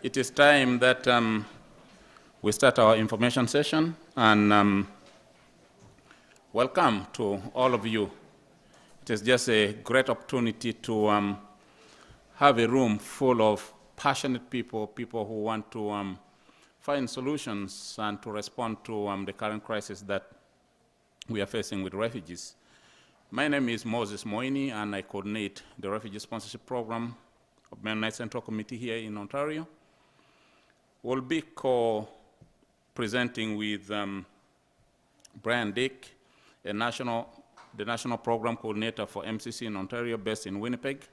It is time that we start our information session, and welcome to all of you. It is just a great opportunity to have a room full of passionate people, people who want to find solutions and to respond to the current crisis that we are facing with refugees. My name is Moini, and I coordinate the Refugee Sponsorship Program of Moini Central Committee here in Ontario. We'll be co-presenting with Brian Dick, the National Program Coordinator for MCC in Ontario, based in Winnipeg.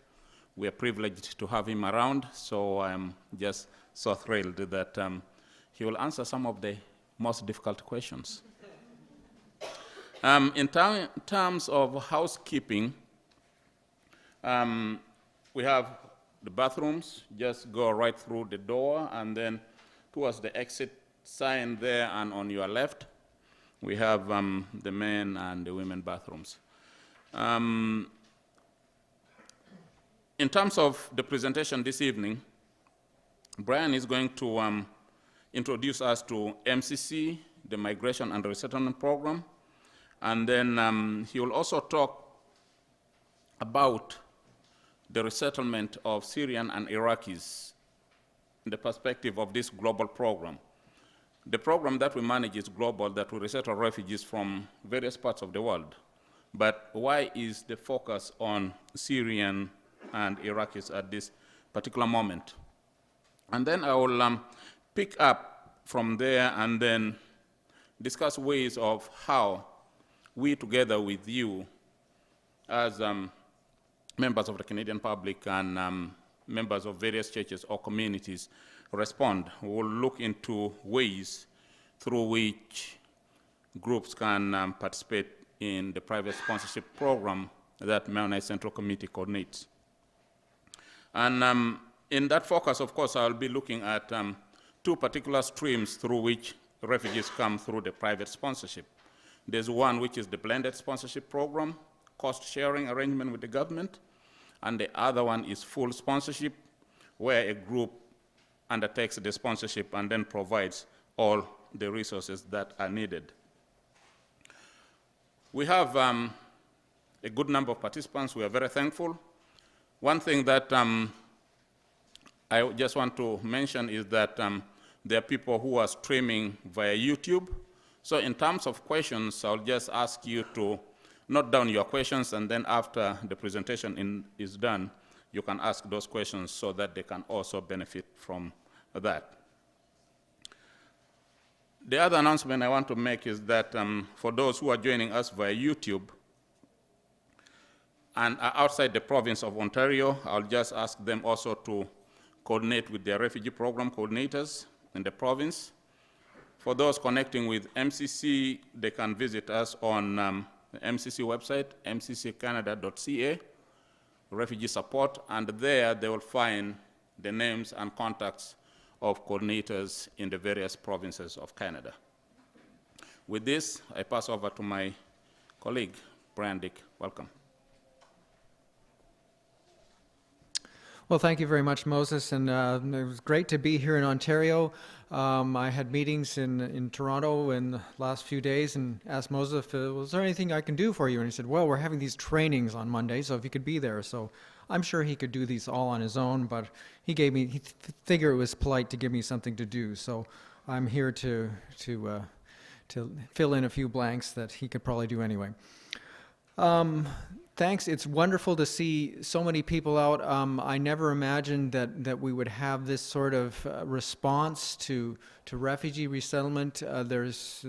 We are privileged to have him around, so I'm just so thrilled that he will answer some of the most difficult questions. In terms of housekeeping, we have the bathrooms. Just go right through the door, and then towards the exit sign there, and on your left, we have the men and the women bathrooms. In terms of the presentation this evening, Brian is going to introduce us to MCC, the Migration and Resettlement Program, and then he will also talk about the resettlement of Syrian and Iraqis in the perspective of this global program. The program that we manage is global, that we resettle refugees from various parts of the world. But why is the focus on Syrian and Iraqis at this particular moment? And then I will pick up from there and then discuss ways of how we, together with you, as members of the Canadian public and members of various churches or communities, respond. We will look into ways through which groups can participate in the private sponsorship program that Moini Central Committee coordinates. And in that focus, of course, I'll be looking at two particular streams through which refugees come through the private sponsorship. There's one which is the blended sponsorship program, cost-sharing arrangement with the government, and the other one is full sponsorship, where a group undertakes the sponsorship and then provides all the resources that are needed. We have a good number of participants. We are very thankful. One thing that I just want to mention is that there are people who are streaming via YouTube. So in terms of questions, I'll just ask you to note down your questions, and then after the presentation is done, you can ask those questions so that they can also benefit from that. The other announcement I want to make is that for those who are joining us via YouTube and are outside the province of Ontario, I'll just ask them also to coordinate with their refugee program coordinators in the province. For those connecting with MCC, they can visit us on the MCC website, mcccanada.ca, refugee support, and there they will find the names and contacts of coordinators in the various provinces of Canada. With this, I pass over to my colleague, Brian Dick. Welcome. Well, thank you very much, Moses, and it was great to be here in Ontario. I had meetings in Toronto in the last few days and asked Moses, was there anything I can do for you? And he said, well, we're having these trainings on Monday, so if you could be there. So I'm sure he could do these all on his own, but he figured it was polite to give me something to do. So I'm here to fill in a few blanks that he could probably do anyway. Thanks. It's wonderful to see so many people out. I never imagined that we would have this sort of response to refugee resettlement. It's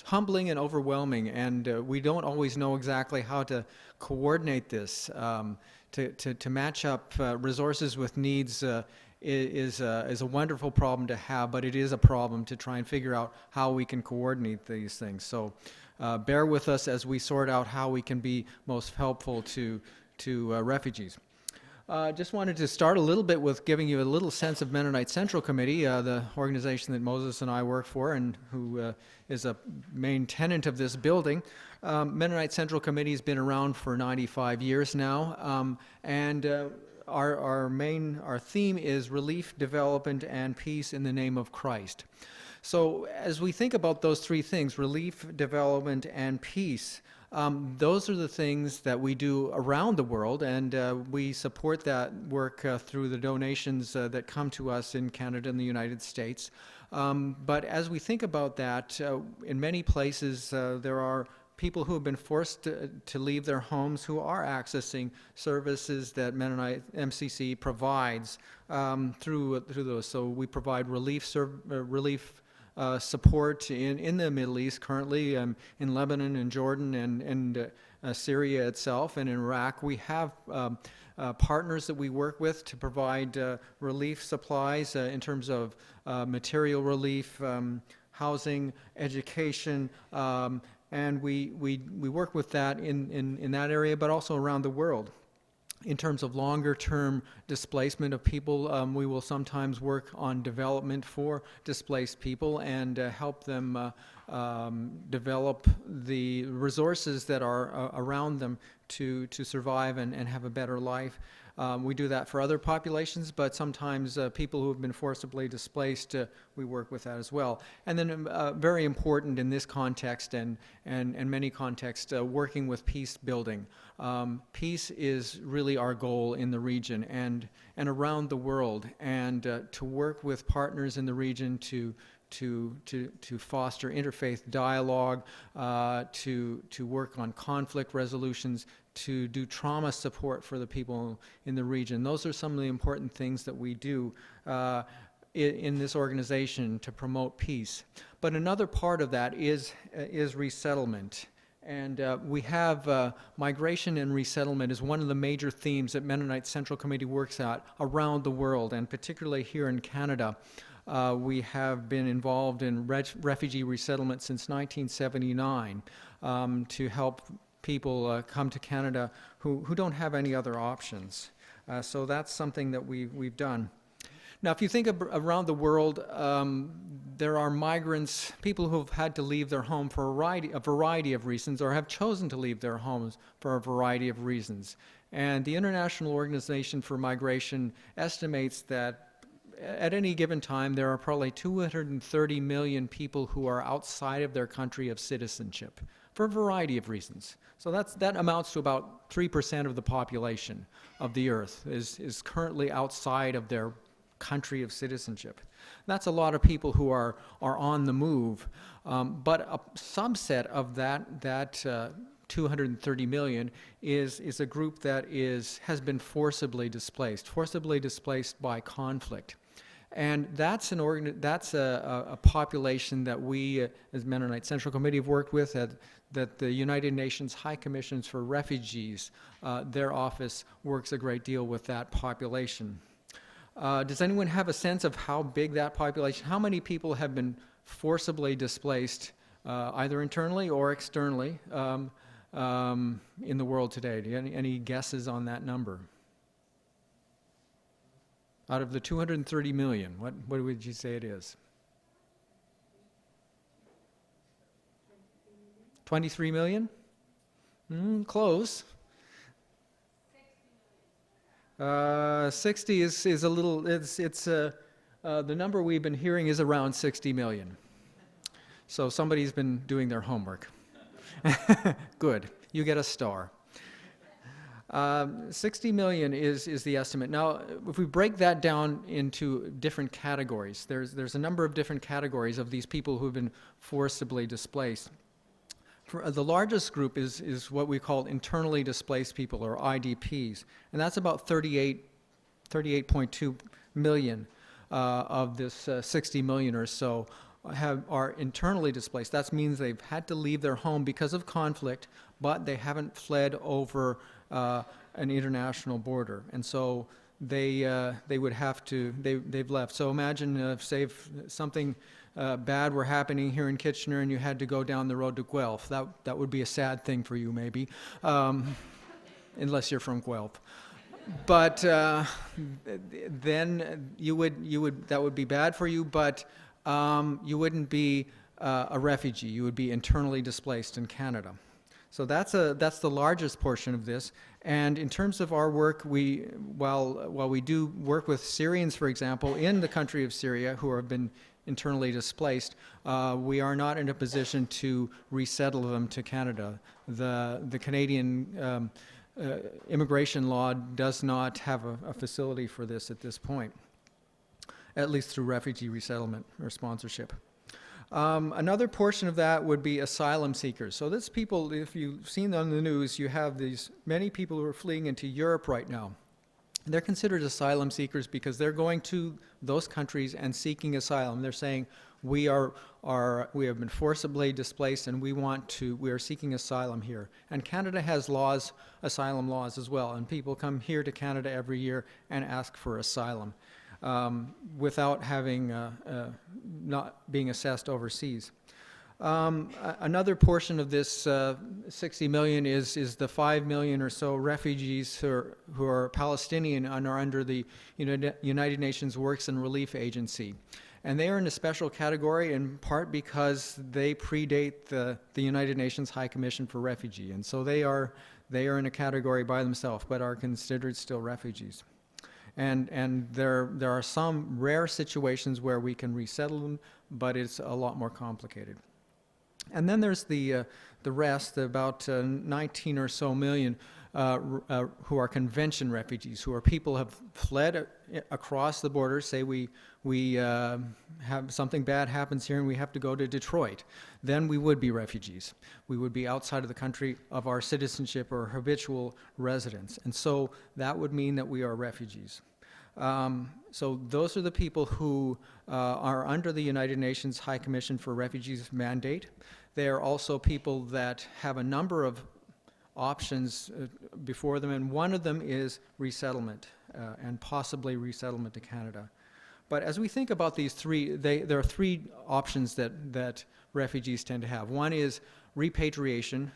humbling and overwhelming, and we don't always know exactly how to coordinate this. To match up resources with needs is a wonderful problem to have, but it is a problem to try and figure out how we can coordinate these things. So bear with us as we sort out how we can be most helpful to refugees. Just wanted to start a little bit with giving you a little sense of Mennonite Central Committee, the organization that Moses and I work for and who is a main tenant of this building. Mennonite Central Committee has been around for 95 years now, and our theme is relief, development, and peace in the name of Christ. So as we think about those three things, relief, development, and peace, those are the things that we do around the world, and we support that work through the donations that come to us in Canada and the United States. But as we think about that, in many places there are people who have been forced to leave their homes who are accessing services that Mennonite MCC provides through those. So we provide relief support in the Middle East currently, in Lebanon and Jordan and Syria itself, and in Iraq. We have partners that we work with to provide relief supplies in terms of material relief, housing, education, and we work with that in that area, but also around the world. In terms of longer-term displacement of people, we will sometimes work on development for displaced people and help them develop the resources that are around them to survive and have a better life. We do that for other populations, but sometimes people who have been forcibly displaced, we work with that as well. And then very important in this context and many contexts, working with peace building. Peace is really our goal in the region and around the world, and to work with partners in the region to foster interfaith dialogue, to work on conflict resolutions, to do trauma support for the people in the region. Those are some of the important things that we do in this organization to promote peace. But another part of that is resettlement. And we have migration and resettlement is one of the major themes that Mennonite Central Committee works at around the world, and particularly here in Canada. We have been involved in refugee resettlement since 1979 to help people come to Canada who don't have any other options. So that's something that we've done. Now, if you think around the world, there are migrants, people who have had to leave their home for a variety of reasons, or have chosen to leave their homes for a variety of reasons. And the International Organization for Migration estimates that at any given time, there are probably 230 million people who are outside of their country of citizenship for a variety of reasons. So that amounts to about 3% of the population of the earth is currently outside of their country of citizenship. That's a lot of people who are on the move, but a subset of that 230 million is a group that has been forcibly displaced by conflict. And that's a population that we, as Mennonite Central Committee, have worked with, that the United Nations High Commissions for Refugees, their office works a great deal with that population. Does anyone have a sense of how big that population, how many people have been forcibly displaced, either internally or externally, in the world today? Do you have any guesses on that number? Out of the 230 million, what would you say it is? 23 million? Close. 60 is a little, the number we've been hearing is around 60 million. So somebody's been doing their homework. Good, you get a star. 60 million is the estimate. Now, if we break that down into different categories, there's a number of different categories of these people who have been forcibly displaced. The largest group is what we call internally displaced people, or IDPs, and that's about 38.2 million of this 60 million or so are internally displaced. That means they've had to leave their home because of conflict, but they haven't fled over an international border, and so they would have to. They've left. So imagine, say, if something bad were happening here in Kitchener and you had to go down the road to Guelph. That would be a sad thing for you, maybe, unless you're from Guelph. But then that would be bad for you, but you wouldn't be a refugee. You would be internally displaced in Canada. So that's the largest portion of this. And in terms of our work, while we do work with Syrians, for example, in the country of Syria who have been internally displaced, we are not in a position to resettle them to Canada. The Canadian immigration law does not have a facility for this at this point, at least through refugee resettlement or sponsorship. Another portion of that would be asylum seekers. So this people, if you've seen on the news, you have these many people who are fleeing into Europe right now. They're considered asylum seekers because they're going to those countries and seeking asylum. They're saying, we have been forcibly displaced and we are seeking asylum here. And Canada has laws, asylum laws as well, and people come here to Canada every year and ask for asylum. Without having not being assessed overseas. Another portion of this 60 million is the 5 million or so refugees who are Palestinian and are under the United Nations Works and Relief Agency. And they are in a special category in part because they predate the United Nations High Commission for Refugee. And so they are in a category by themselves, but are considered still refugees. And there are some rare situations where we can resettle them, but it's a lot more complicated. And then there's the rest, about 19 or so million who are convention refugees, who are people who have fled across the border. Say we have something bad happens here and we have to go to Detroit. Then we would be refugees. We would be outside of the country of our citizenship or habitual residence. And so that would mean that we are refugees. So those are the people who are under the United Nations High Commission for Refugees mandate. They are also people that have a number of options before them, and one of them is resettlement, and possibly resettlement to Canada. But as we think about these three, there are three options that refugees tend to have. One is repatriation,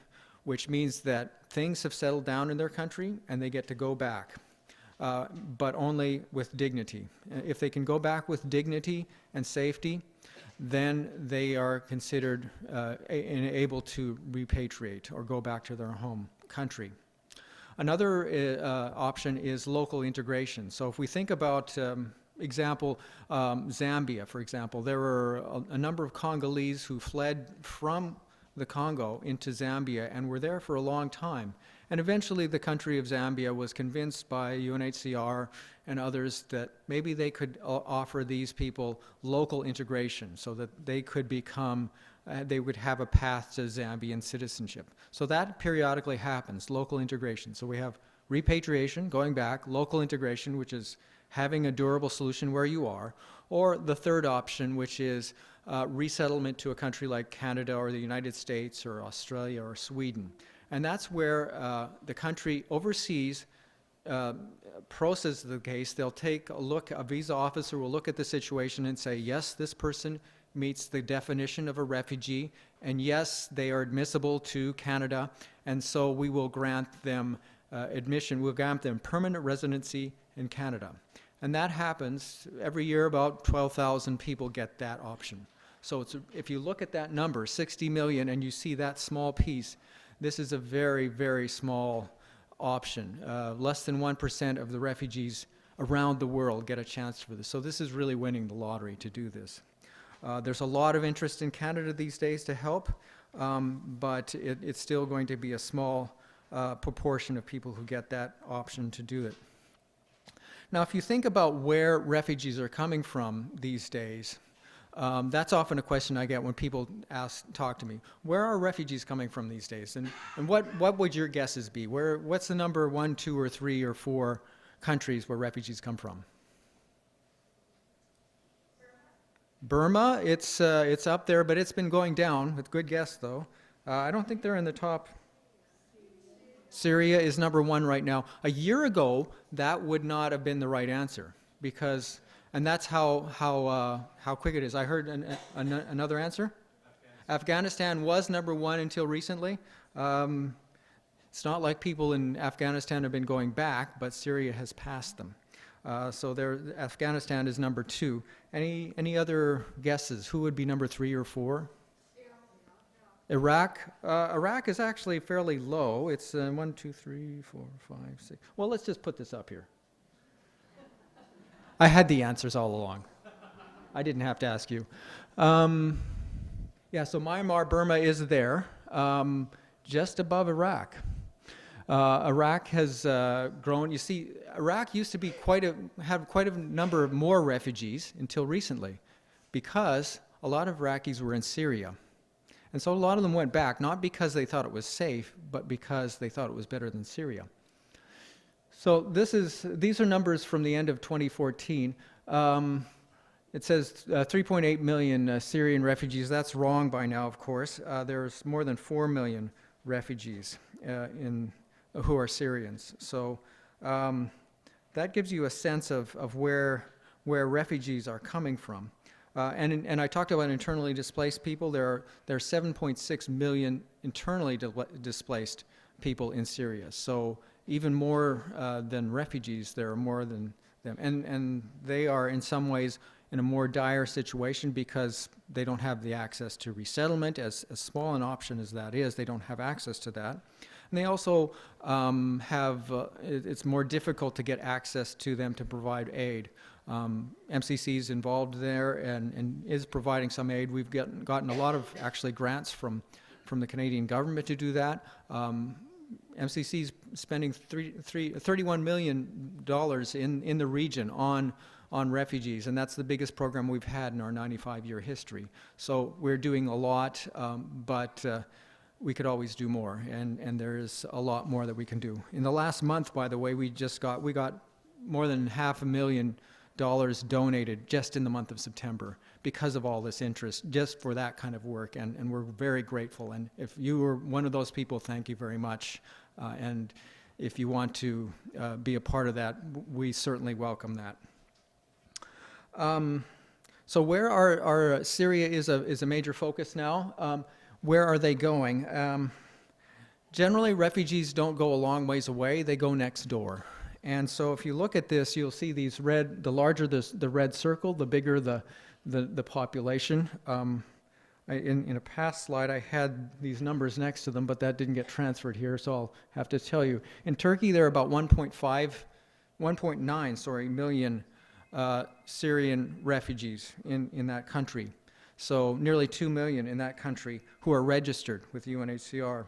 which means that things have settled down in their country and they get to go back, but only with dignity. If they can go back with dignity and safety, then they are considered able to repatriate or go back to their home country. Another option is local integration. So if we think about example, Zambia, for example, there were a number of Congolese who fled from the Congo into Zambia and were there for a long time. And eventually the country of Zambia was convinced by UNHCR and others that maybe they could offer these people local integration so that they could become, they would have a path to Zambian citizenship. So that periodically happens, local integration. So we have repatriation, going back, local integration, which is having a durable solution where you are, or the third option, which is resettlement to a country like Canada or the United States or Australia or Sweden. And that's where the country overseas processes the case. They'll take a look, a visa officer will look at the situation and say, yes, this person meets the definition of a refugee, and yes, they are admissible to Canada, and so we will grant them admission, we'll grant them permanent residency in Canada. And that happens every year. About 12,000 people get that option. So if you look at that number, 60 million, and you see that small piece, this is a very, very small option. Less than 1% of the refugees around the world get a chance for this. So this is really winning the lottery to do this. There's a lot of interest in Canada these days to help, but it's still going to be a small proportion of people who get that option to do it. Now, if you think about where refugees are coming from these days, that's often a question I get when people talk to me. Where are refugees coming from these days? And what would your guesses be? What's the number 1, 2, or 3, or 4 countries where refugees come from? Burma, it's up there, but it's been going down. With good guess, though. I don't think they're in the top. Syria is number 1 right now. A year ago, that would not have been the right answer, because, and that's how quick it is. I heard another answer. Afghanistan was number 1 until recently. It's not like people in Afghanistan have been going back, but Syria has passed them. So Afghanistan is number 2. Any other guesses? Who would be number 3 or 4? Iraq is actually fairly low. It's 1, 2, 3, 4, 5, 6. Well, let's just put this up here. I had the answers all along. I didn't have to ask you. Yeah, so Myanmar, Burma is there, just above Iraq. Iraq has grown. You see, Iraq used to be have quite a number of more refugees until recently, because a lot of Iraqis were in Syria. And so a lot of them went back, not because they thought it was safe, but because they thought it was better than Syria. So these are numbers from the end of 2014. It says 3.8 million Syrian refugees. That's wrong by now, of course. There's more than 4 million refugees who are Syrians. So that gives you a sense of where refugees are coming from. And I talked about internally displaced people. There are 7.6 million internally displaced people in Syria. So even more than refugees, there are more than them. And they are in some ways in a more dire situation because they don't have the access to resettlement. As small an option as that is, they don't have access to that. And they also it's more difficult to get access to them to provide aid. MCC is involved there and is providing some aid. We've gotten a lot of actually grants from the Canadian government to do that. MCC is spending $31 million in the region on refugees, and that's the biggest program we've had in our 95-year history. So we're doing a lot, but we could always do more, and there is a lot more that we can do. In the last month, by the way, we got more than $500,000 donated just in the month of September because of all this interest, just for that kind of work, and we're very grateful. And if you were one of those people, thank you very much. And if you want to be a part of that, we certainly welcome that. So where are Syria is a major focus now. Where are they going? Generally, refugees don't go a long ways away; they go next door. And so, if you look at this, you'll see these the larger the red circle, the bigger the population. In a past slide, I had these numbers next to them, but that didn't get transferred here, so I'll have to tell you. In Turkey, there are about 1.9 million Syrian refugees in that country. So nearly 2 million in that country who are registered with UNHCR.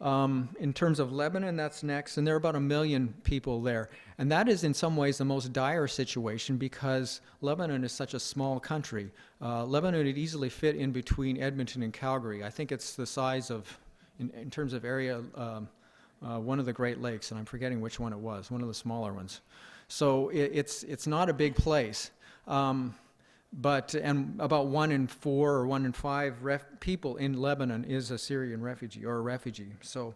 In terms of Lebanon, that's next, and there are about 1 million people there. And that is in some ways the most dire situation because Lebanon is such a small country. Lebanon would easily fit in between Edmonton and Calgary. I think it's the size of, in terms of area, one of the Great Lakes, and I'm forgetting which one it was, one of the smaller ones. So it's not a big place. And about 1 in 4 or 1 in 5 people in Lebanon is a Syrian refugee or a refugee. So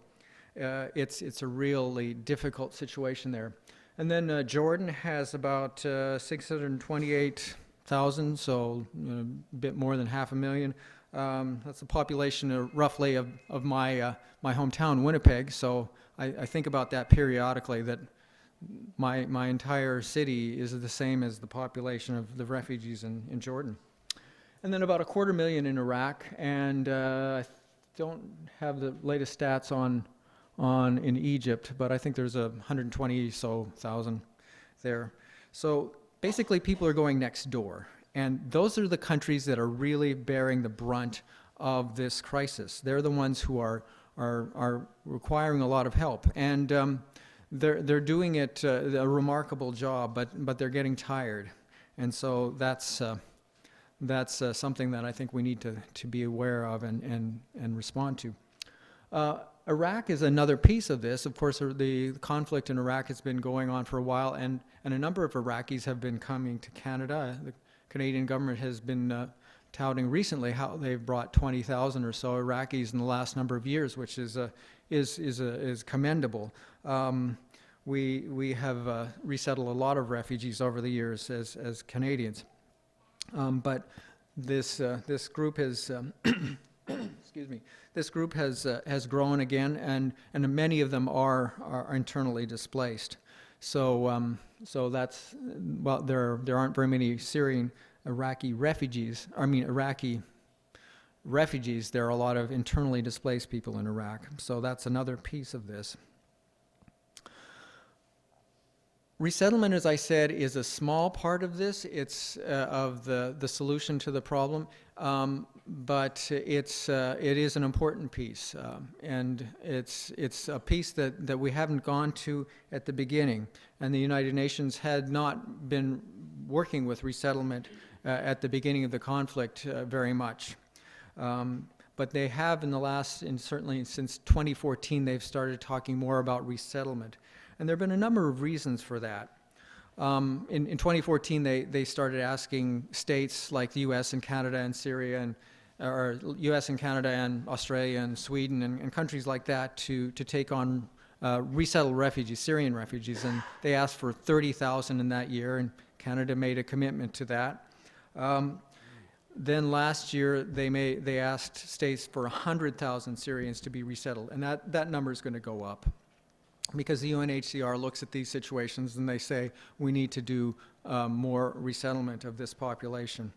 it's a really difficult situation there. And then Jordan has about 628,000, so a bit more than 500,000. That's the population roughly of my hometown, Winnipeg. So I think about that periodically, that my entire city is the same as the population of the refugees in Jordan. And then about 250,000 in Iraq, and I don't have the latest stats on in Egypt, but I think there's 120,000 there. So basically people are going next door, and those are the countries that are really bearing the brunt of this crisis. They're the ones who are requiring a lot of help, and they're doing it a remarkable job, but they're getting tired, and so that's something that I think we need to be aware of and respond to. Iraq is another piece of this. Of course, the conflict in Iraq has been going on for a while, and a number of Iraqis have been coming to Canada. The Canadian government has been touting recently how they've brought 20,000 or so Iraqis in the last number of years, which is commendable. We have resettled a lot of refugees over the years as Canadians, but this group has excuse me. This group has grown again, and many of them are internally displaced. So that's, well, there aren't very many Iraqi refugees. I mean Iraqi refugees, there are a lot of internally displaced people in Iraq. So that's another piece of this. Resettlement, as I said, is a small part of this. It's of the solution to the problem, but it is an important piece, and it's a piece that we haven't gone to at the beginning. And the United Nations had not been working with resettlement at the beginning of the conflict very much. But they have in the last, and certainly since 2014, they've started talking more about resettlement. And there have been a number of reasons for that. In 2014, they started asking states like the U.S. and Canada and Syria, or U.S. and Canada and Australia and Sweden and countries like that to take on resettled refugees, Syrian refugees. And they asked for 30,000 in that year, and Canada made a commitment to that. Then last year, they asked states for 100,000 Syrians to be resettled, and that number is going to go up, because the UNHCR looks at these situations and they say we need to do more resettlement of this population.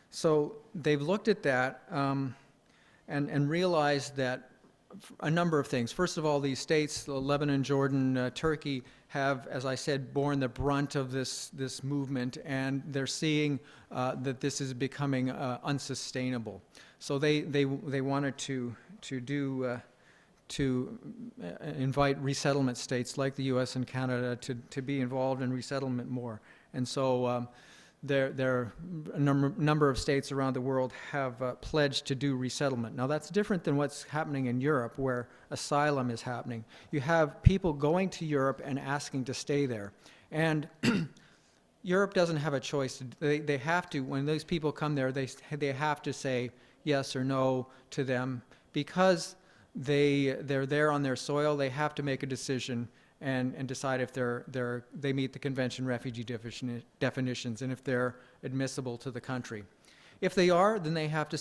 So they've looked at that and realized that a number of things. First of all, these states, Lebanon, Jordan, Turkey, have, as I said, borne the brunt of this movement, and they're seeing that this is becoming unsustainable. So they wanted to invite resettlement states like the U.S. and Canada to be involved in resettlement more. And so a number of states around the world have pledged to do resettlement. Now that's different than what's happening in Europe, where asylum is happening. You have people going to Europe and asking to stay there. And Europe doesn't have a choice. They have to, when those people come there, they have to say yes or no to them, because they're there on their soil. They have to make a decision and decide if they meet the convention refugee definitions and if they're admissible to the country. If they are, then they have to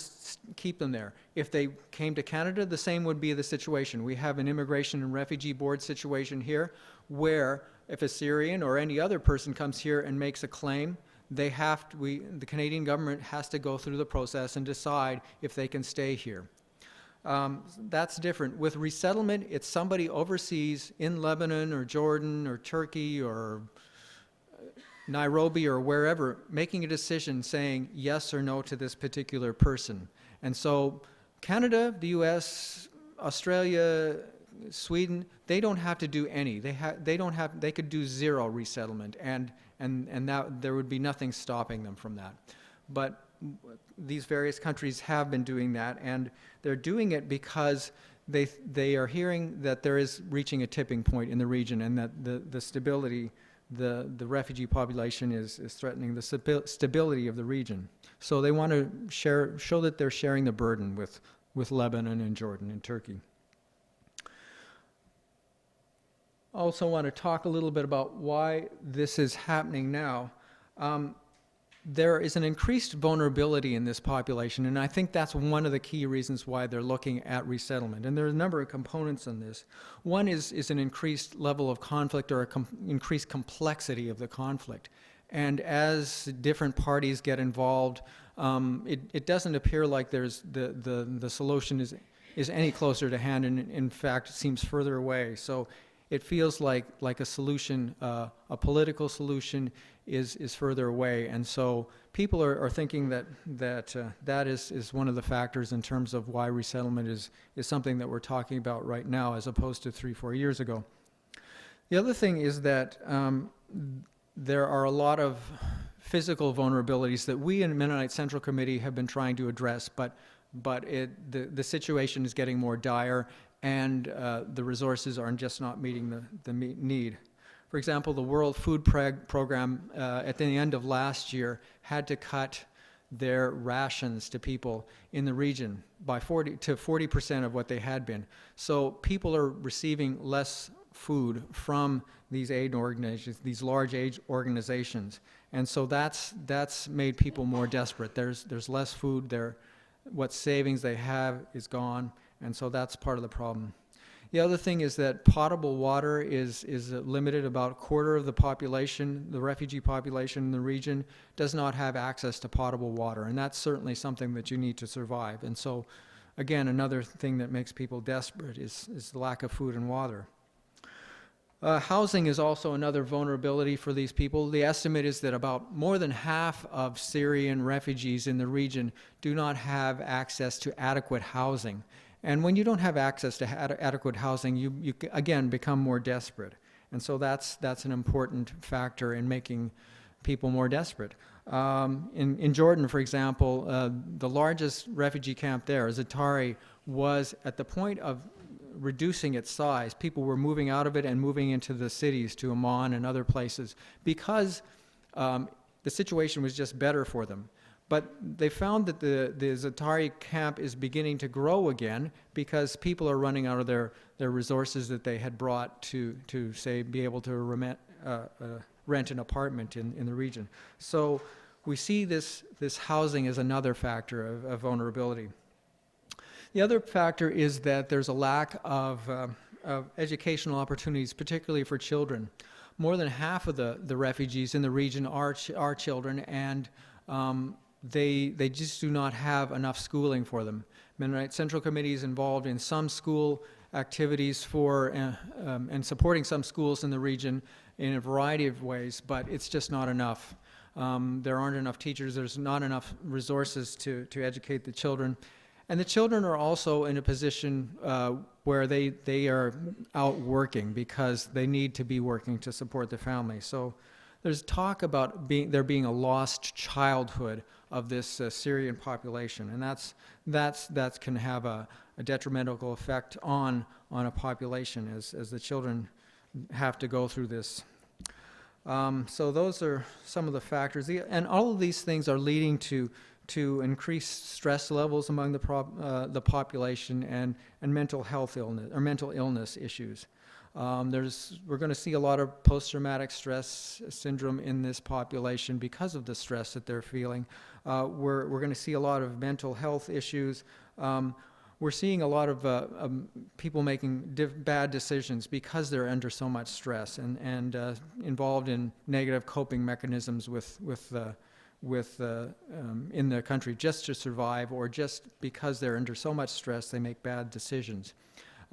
keep them there. If they came to Canada, the same would be the situation. We have an immigration and refugee board situation here, where if a Syrian or any other person comes here and makes a claim, the Canadian government has to go through the process and decide if they can stay here. That's different. With resettlement, it's somebody overseas in Lebanon or Jordan or Turkey or Nairobi or wherever making a decision saying yes or no to this particular person. And so Canada, the U.S., Australia, Sweden, they don't have to do any. They could do zero resettlement, and that there would be nothing stopping them from that. But these various countries have been doing that, and they're doing it because they are hearing that there is reaching a tipping point in the region, and that the stability, the refugee population is threatening the stability of the region. So they want to show that they're sharing the burden with Lebanon and Jordan and Turkey. I also want to talk a little bit about why this is happening now. There is an increased vulnerability in this population, and I think that's one of the key reasons why they're looking at resettlement. And there are a number of components in this. One is an increased level of conflict, or increased complexity of the conflict. And as different parties get involved, it doesn't appear like there's the solution is any closer to hand, and in fact, it seems further away. So it feels like a solution, a political solution, is further away, and so people are thinking that is one of the factors in terms of why resettlement is something that we're talking about right now, as opposed to 3-4 years ago. The other thing is that there are a lot of physical vulnerabilities that we in Mennonite Central Committee have been trying to address, but the situation is getting more dire, and the resources are just not meeting the need. For example, the World Food Program at the end of last year had to cut their rations to people in the region by 40% of what they had been. So people are receiving less food from these aid organizations, these large aid organizations, and so that's made people more desperate. There's less food there. What savings they have is gone, and so that's part of the problem. The other thing is that potable water is limited. About a quarter of the population, the refugee population in the region, does not have access to potable water, and that's certainly something that you need to survive. And so, again, another thing that makes people desperate is the lack of food and water. Housing is also another vulnerability for these people. The estimate is that about more than half of Syrian refugees in the region do not have access to adequate housing. And when you don't have access to adequate housing, you again become more desperate. And so that's an important factor in making people more desperate. In Jordan, for example, the largest refugee camp there, Zaatari, was at the point of reducing its size. People were moving out of it and moving into the cities, to Amman and other places, because the situation was just better for them. But they found that the Zaatari camp is beginning to grow again because people are running out of their resources that they had brought to say, be able to rent an apartment in the region. So we see this housing as another factor of vulnerability. The other factor is that there's a lack of educational opportunities, particularly for children. More than half of the refugees in the region are children, and they just do not have enough schooling for them. Mennonite Central Committee is involved in some school activities for and supporting some schools in the region in a variety of ways, but it's just not enough. There aren't enough teachers, there's not enough resources to educate the children. And the children are also in a position where they are out working because they need to be working to support the family. So there's talk about there being a lost childhood of this Syrian population, and that can have a detrimental effect on a population as the children have to go through this. So those are some of the factors, and all of these things are leading to increased stress levels among the population and mental health illness or mental illness issues. We're going to see a lot of post-traumatic stress syndrome in this population because of the stress that they're feeling. We're going to see a lot of mental health issues. We're seeing a lot of people making bad decisions because they're under so much stress and involved in negative coping mechanisms in the country just to survive, or just because they're under so much stress they make bad decisions.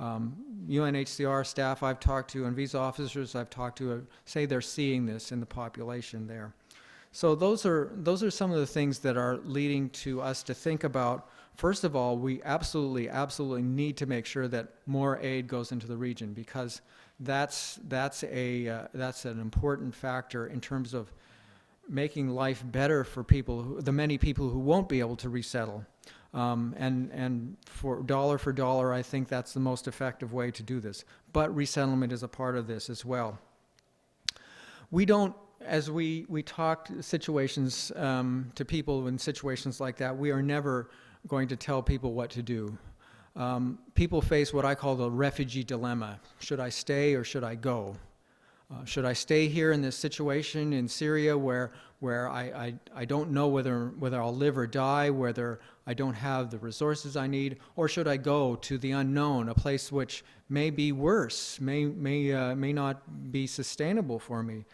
UNHCR staff I've talked to and visa officers I've talked to say they're seeing this in the population there. So those are some of the things that are leading to us to think about. First of all, we absolutely need to make sure that more aid goes into the region, because that's an important factor in terms of making life better for the many people who won't be able to resettle. And for dollar, I think that's the most effective way to do this. But resettlement is a part of this as well. We don't, as we talk situations to people in situations like that, we are never going to tell people what to do. People face what I call the refugee dilemma. Should I stay or should I go? Should I stay here in this situation in Syria where I don't know whether I'll live or die, whether I don't have the resources I need, or should I go to the unknown, a place which may be worse, may not be sustainable for me?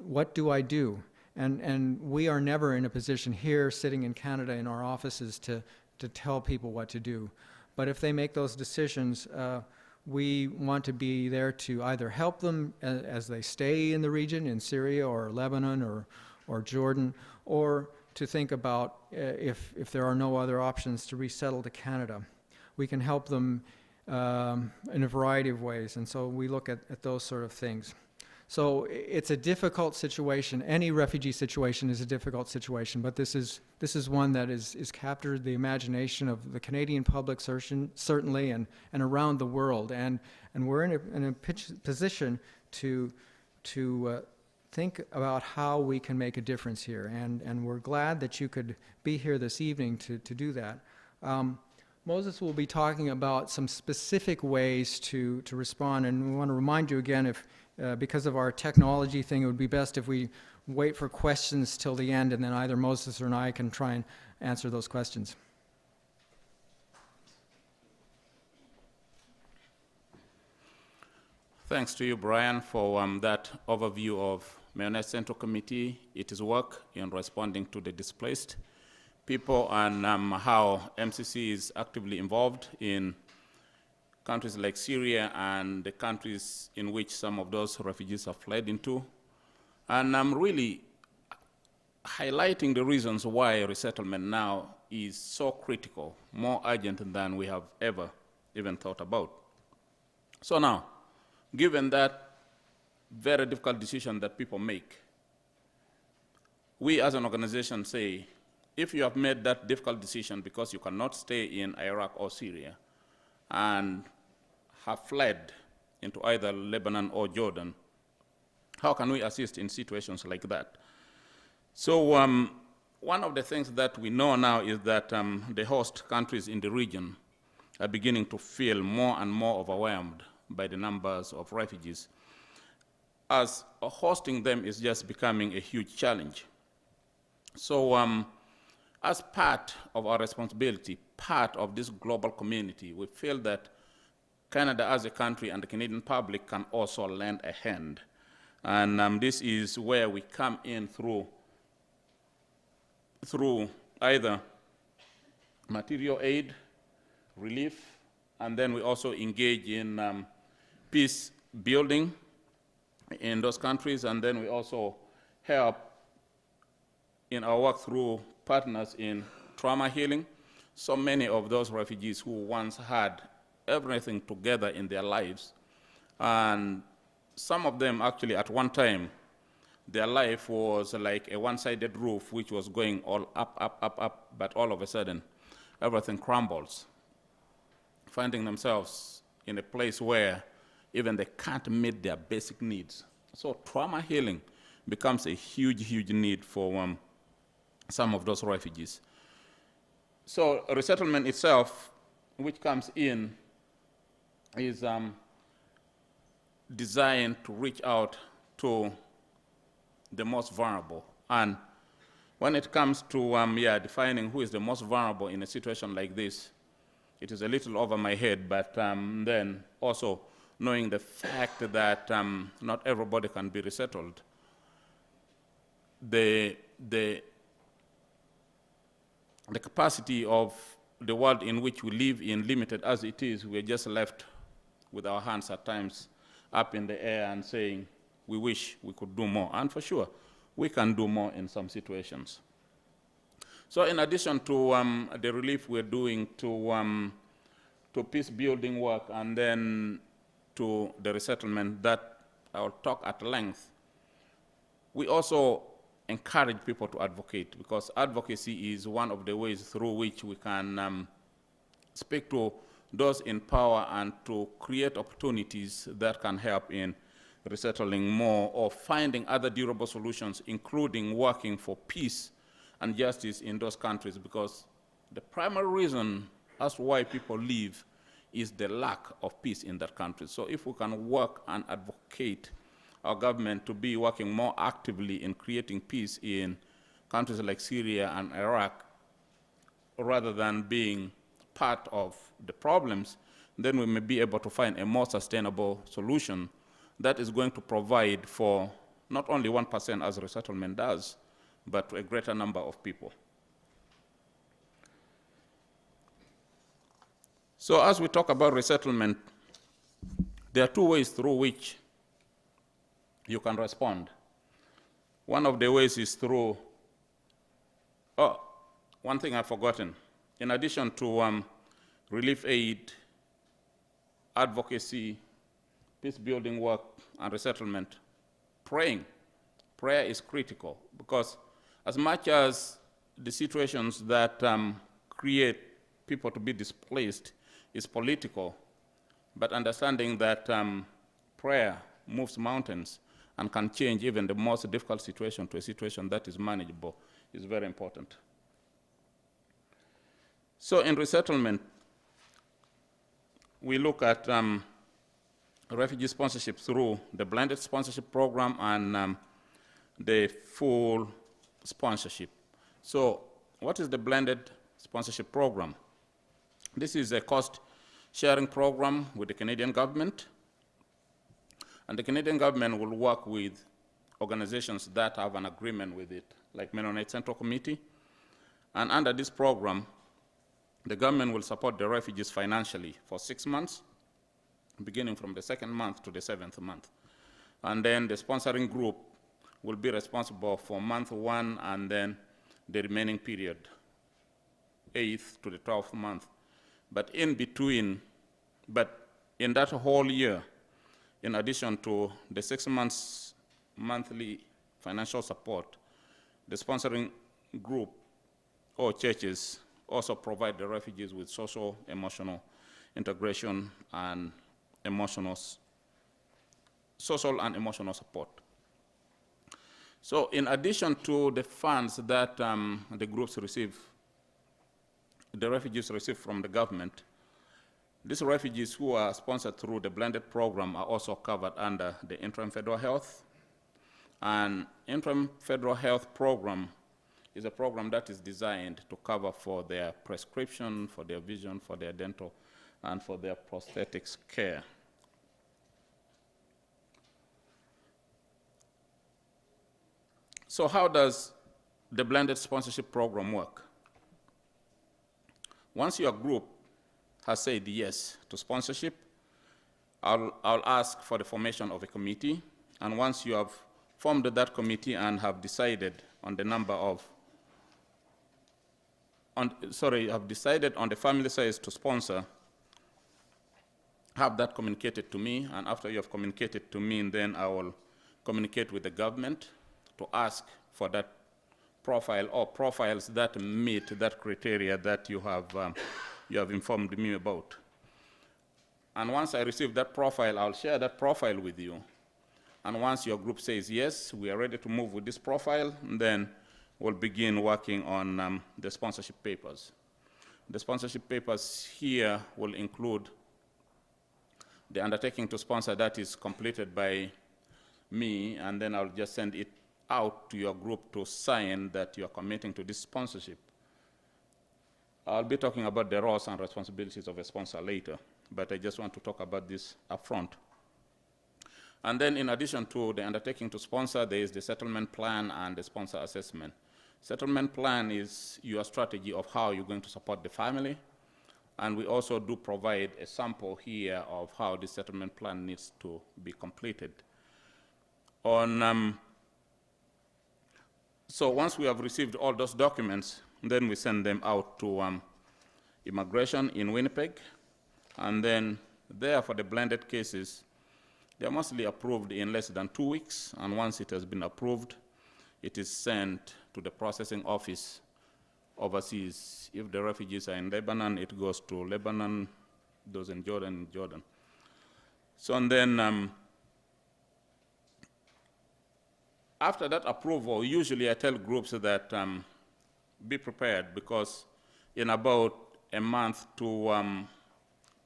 What do I do? And we are never in a position here, sitting in Canada in our offices, to tell people what to do. But if they make those decisions, we want to be there to either help them as they stay in the region, in Syria or Lebanon or Jordan, or to think about if there are no other options, to resettle to Canada. We can help them in a variety of ways, and so we look at those sort of things. So it's a difficult situation. Any refugee situation is a difficult situation, but this is one that is captured the imagination of the Canadian public, certainly, and around the world. And we're in a position to think about how we can make a difference here. And we're glad that you could be here this evening to do that. Moses will be talking about some specific ways to respond, and we want to remind you again, because of our technology thing, it would be best if we wait for questions till the end, and then either Moses or I can try and answer those questions. Thanks to you, Brian, for that overview of Moini Central Committee, its work in responding to the displaced people, and how MCC is actively involved in countries like Syria and the countries in which some of those refugees have fled into. And I'm really highlighting the reasons why resettlement now is so critical, more urgent than we have ever even thought about. So now, given that very difficult decision that people make, we as an organization say, if you have made that difficult decision because you cannot stay in Iraq or Syria and have fled into either Lebanon or Jordan, how can we assist in situations like that? So one of the things that we know now is that the host countries in the region are beginning to feel more and more overwhelmed by the numbers of refugees, as hosting them is just becoming a huge challenge. So as part of our responsibility, part of this global community, we feel that Canada as a country and the Canadian public can also lend a hand. And this is where we come in through either material aid, relief, and then we also engage in peace building in those countries, and then we also help in our work through partners in trauma healing. So many of those refugees who once had everything together in their lives, and some of them actually at one time, their life was like a one-sided roof which was going all up, but all of a sudden, everything crumbles, finding themselves in a place where even they can't meet their basic needs. So trauma healing becomes a huge, huge need for some of those refugees. So resettlement itself, which comes in, is designed to reach out to the most vulnerable. And when it comes to defining who is the most vulnerable in a situation like this, it is a little over my head, but then also knowing the fact that not everybody can be resettled. The capacity of the world in which we live in, limited as it is, we're just left with our hands at times up in the air and saying, we wish we could do more. And for sure, we can do more in some situations. So in addition to the relief we're doing to peace building work and then to the resettlement that I'll talk at length, we also encourage people to advocate, because advocacy is one of the ways through which we can speak to those in power and to create opportunities that can help in resettling more or finding other durable solutions, including working for peace and justice in those countries, because the primary reason as to why people leave is the lack of peace in that country. So if we can work and advocate our government to be working more actively in creating peace in countries like Syria and Iraq, rather than being part of the problems, then we may be able to find a more sustainable solution that is going to provide for not only 1% as resettlement does, but to a greater number of people. So as we talk about resettlement, there are two ways through which you can respond. One of the ways is through, one thing I've forgotten. In addition to relief aid, advocacy, peace building work, and resettlement, praying. Prayer is critical, because as much as the situations that create people to be displaced is political, but understanding that prayer moves mountains and can change even the most difficult situation to a situation that is manageable is very important. So in resettlement, we look at refugee sponsorship through the blended sponsorship program and the full sponsorship. So what is the blended sponsorship program? This is a cost-sharing program with the Canadian government. And the Canadian government will work with organizations that have an agreement with it, like Mennonite Central Committee. And under this program, the government will support the refugees financially for 6 months, beginning from the 2nd month to the 7th month. And then the sponsoring group will be responsible for month 1 and then the remaining period, 8th to the 12th month. But in that whole year, in addition to the 6 months monthly financial support, the sponsoring group or churches also provide the refugees with social, emotional integration and social and emotional support. So in addition to the funds that the groups receive, the refugees receive from the government, these refugees who are sponsored through the blended program are also covered under the interim federal health. And interim federal health program is a program that is designed to cover for their prescription, for their vision, for their dental, and for their prosthetics care. So how does the blended sponsorship program work? Once your group has said yes to sponsorship, I'll ask for the formation of a committee. And once you have formed that committee and have decided on the number of, have decided on the family size to sponsor, have that communicated to me. And after you have communicated to me, then I will communicate with the government to ask for that profile or profiles that meet that criteria that you have informed me about. And once I receive that profile, I'll share that profile with you. And once your group says, yes, we are ready to move with this profile, then we'll begin working on the sponsorship papers. The sponsorship papers here will include the undertaking to sponsor that is completed by me, and then I'll just send it out to your group to sign that you're committing to this sponsorship. I'll be talking about the roles and responsibilities of a sponsor later, but I just want to talk about this up front. And then in addition to the undertaking to sponsor, there is the settlement plan and the sponsor assessment. Settlement plan is your strategy of how you're going to support the family. And we also do provide a sample here of how the settlement plan needs to be completed. So once we have received all those documents, then we send them out to immigration in Winnipeg. And then there for the blended cases, they're mostly approved in less than 2 weeks. And once it has been approved, it is sent to the processing office overseas. If the refugees are in Lebanon, it goes to Lebanon, those in Jordan, Jordan. So and then after that approval, usually I tell groups that be prepared, because in about a month to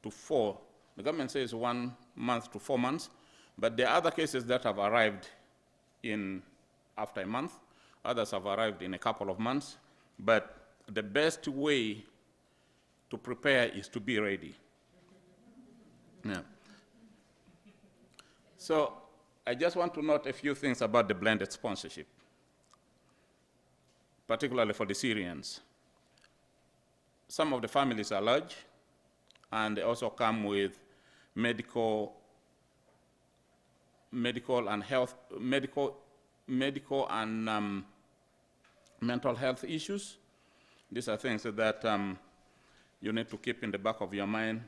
4, the government says 1 month to 4 months, but there are other cases that have arrived in after a month, others have arrived in a couple of months, but the best way to prepare is to be ready. Yeah. So I just want to note a few things about the blended sponsorship, particularly for the Syrians. Some of the families are large, and they also come with medical and mental health issues. These are things that you need to keep in the back of your mind.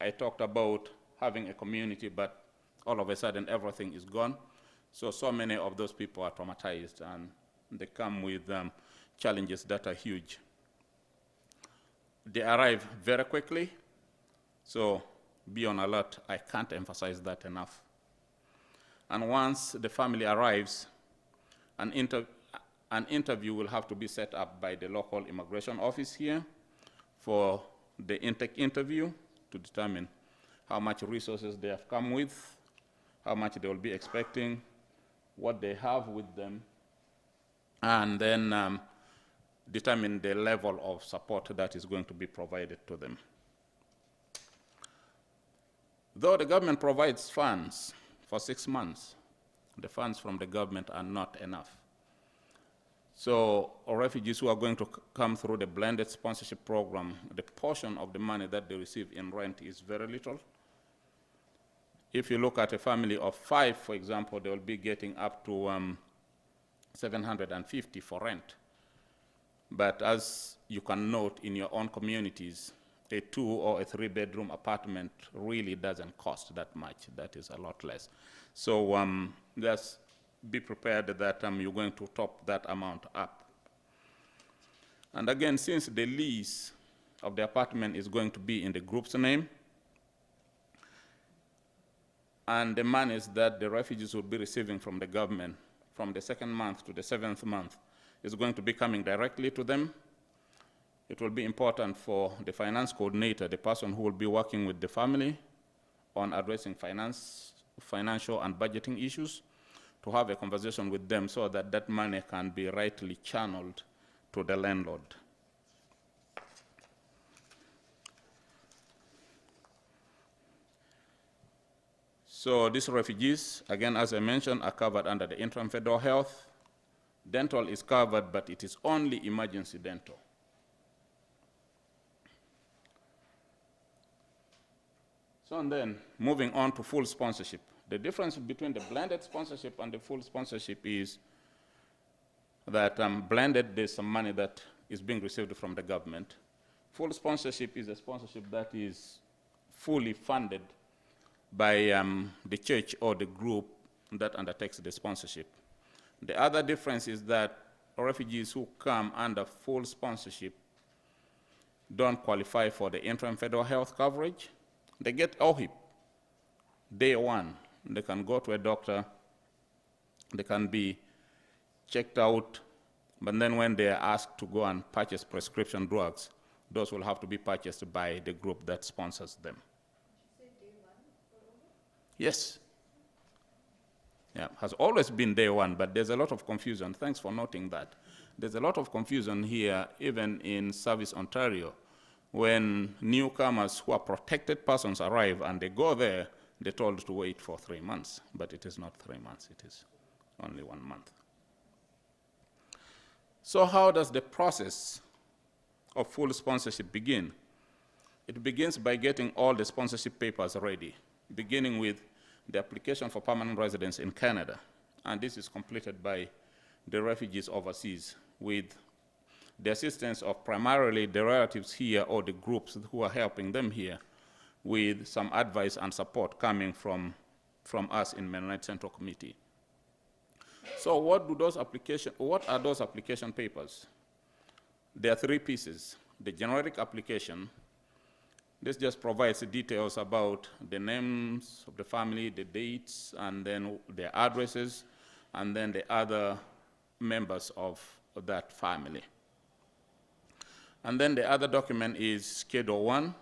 I talked about having a community, but all of a sudden everything is gone. So many of those people are traumatized, and they come with challenges that are huge. They arrive very quickly, so be on alert. I can't emphasize that enough. And once the family arrives, an interview will have to be set up by the local immigration office here for the intake interview to determine how much resources they have come with, how much they will be expecting, what they have with them, and then determine the level of support that is going to be provided to them. Though the government provides funds for 6 months. The funds from the government are not enough. So refugees who are going to come through the blended sponsorship program, the portion of the money that they receive in rent is very little. If you look at a family of 5, for example, they will be getting up to 750 for rent. But as you can note in your own communities, a 2 or a 3-bedroom apartment really doesn't cost that much. That is a lot less. So just be prepared that you're going to top that amount up. And again, since the lease of the apartment is going to be in the group's name, and the monies that the refugees will be receiving from the government from the 2nd month to the 7th month is going to be coming directly to them, it will be important for the finance coordinator, the person who will be working with the family on addressing financial and budgeting issues, to have a conversation with them so that that money can be rightly channeled to the landlord. So these refugees, again, as I mentioned, are covered under the interim federal health. Dental is covered, but it is only emergency dental. So and then, moving on to full sponsorship. The difference between the blended sponsorship and the full sponsorship is that blended, there's some money that is being received from the government. Full sponsorship is a sponsorship that is fully funded by the church or the group that undertakes the sponsorship. The other difference is that refugees who come under full sponsorship don't qualify for the interim federal health coverage. They get OHIP day one. They can go to a doctor, they can be checked out, but then when they are asked to go and purchase prescription drugs, those will have to be purchased by the group that sponsors them. Did you say day one for OHIP? Yes. Yeah, has always been day one, but there's a lot of confusion. Thanks for noting that. There's a lot of confusion here, even in Service Ontario, when newcomers who are protected persons arrive and they go there, they're told to wait for 3 months, but it is not 3 months, it is only 1 month. So how does the process of full sponsorship begin? It begins by getting all the sponsorship papers ready, beginning with the application for permanent residence in Canada. And this is completed by the refugees overseas with the assistance of primarily the relatives here or the groups who are helping them here, with some advice and support coming from us in Mennonite Central Committee. So what are those application papers? There are 3 pieces. The generic application, this just provides the details about the names of the family, the dates, and then their addresses, and then the other members of that family. And then the other document is Schedule 1,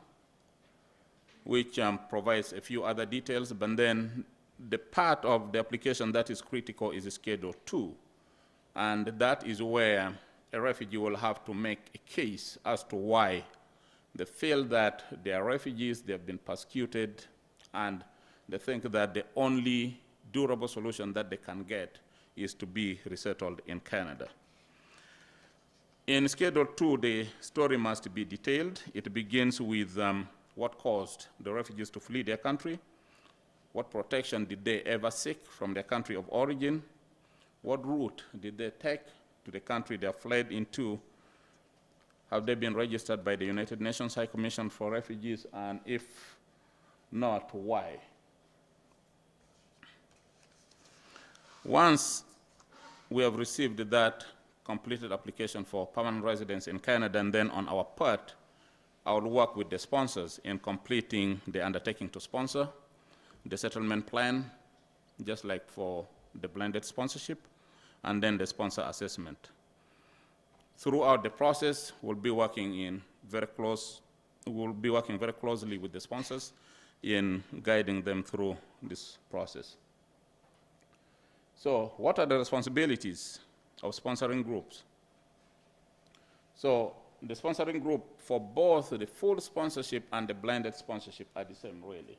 which provides a few other details, but then the part of the application that is critical is Schedule 2, and that is where a refugee will have to make a case as to why they feel that they are refugees, they have been persecuted, and they think that the only durable solution that they can get is to be resettled in Canada. In Schedule 2, the story must be detailed. It begins with what caused the refugees to flee their country, what protection did they ever seek from their country of origin, what route did they take to the country they fled into, have they been registered by the United Nations High Commission for Refugees, and if not, why? Once we have received that completed application for permanent residence in Canada, and then on our part, I will work with the sponsors in completing the undertaking to sponsor, the settlement plan, just like for the blended sponsorship, and then the sponsor assessment. Throughout the process, we'll be working very closely with the sponsors in guiding them through this process. So what are the responsibilities of sponsoring groups? So the sponsoring group for both the full sponsorship and the blended sponsorship are the same, really.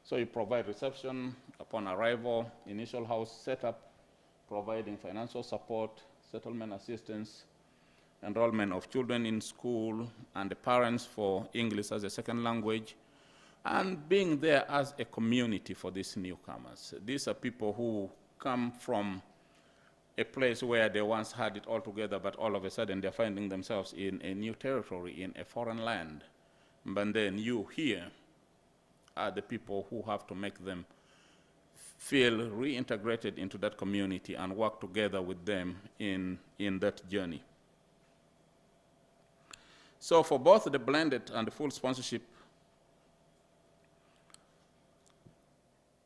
So you provide reception upon arrival, initial house setup, providing financial support, settlement assistance, enrollment of children in school, and the parents for English as a second language, and being there as a community for these newcomers. These are people who come from a place where they once had it all together, but all of a sudden they're finding themselves in a new territory, in a foreign land. But then you here are the people who have to make them feel reintegrated into that community and work together with them in that journey. So for both the blended and the full sponsorship,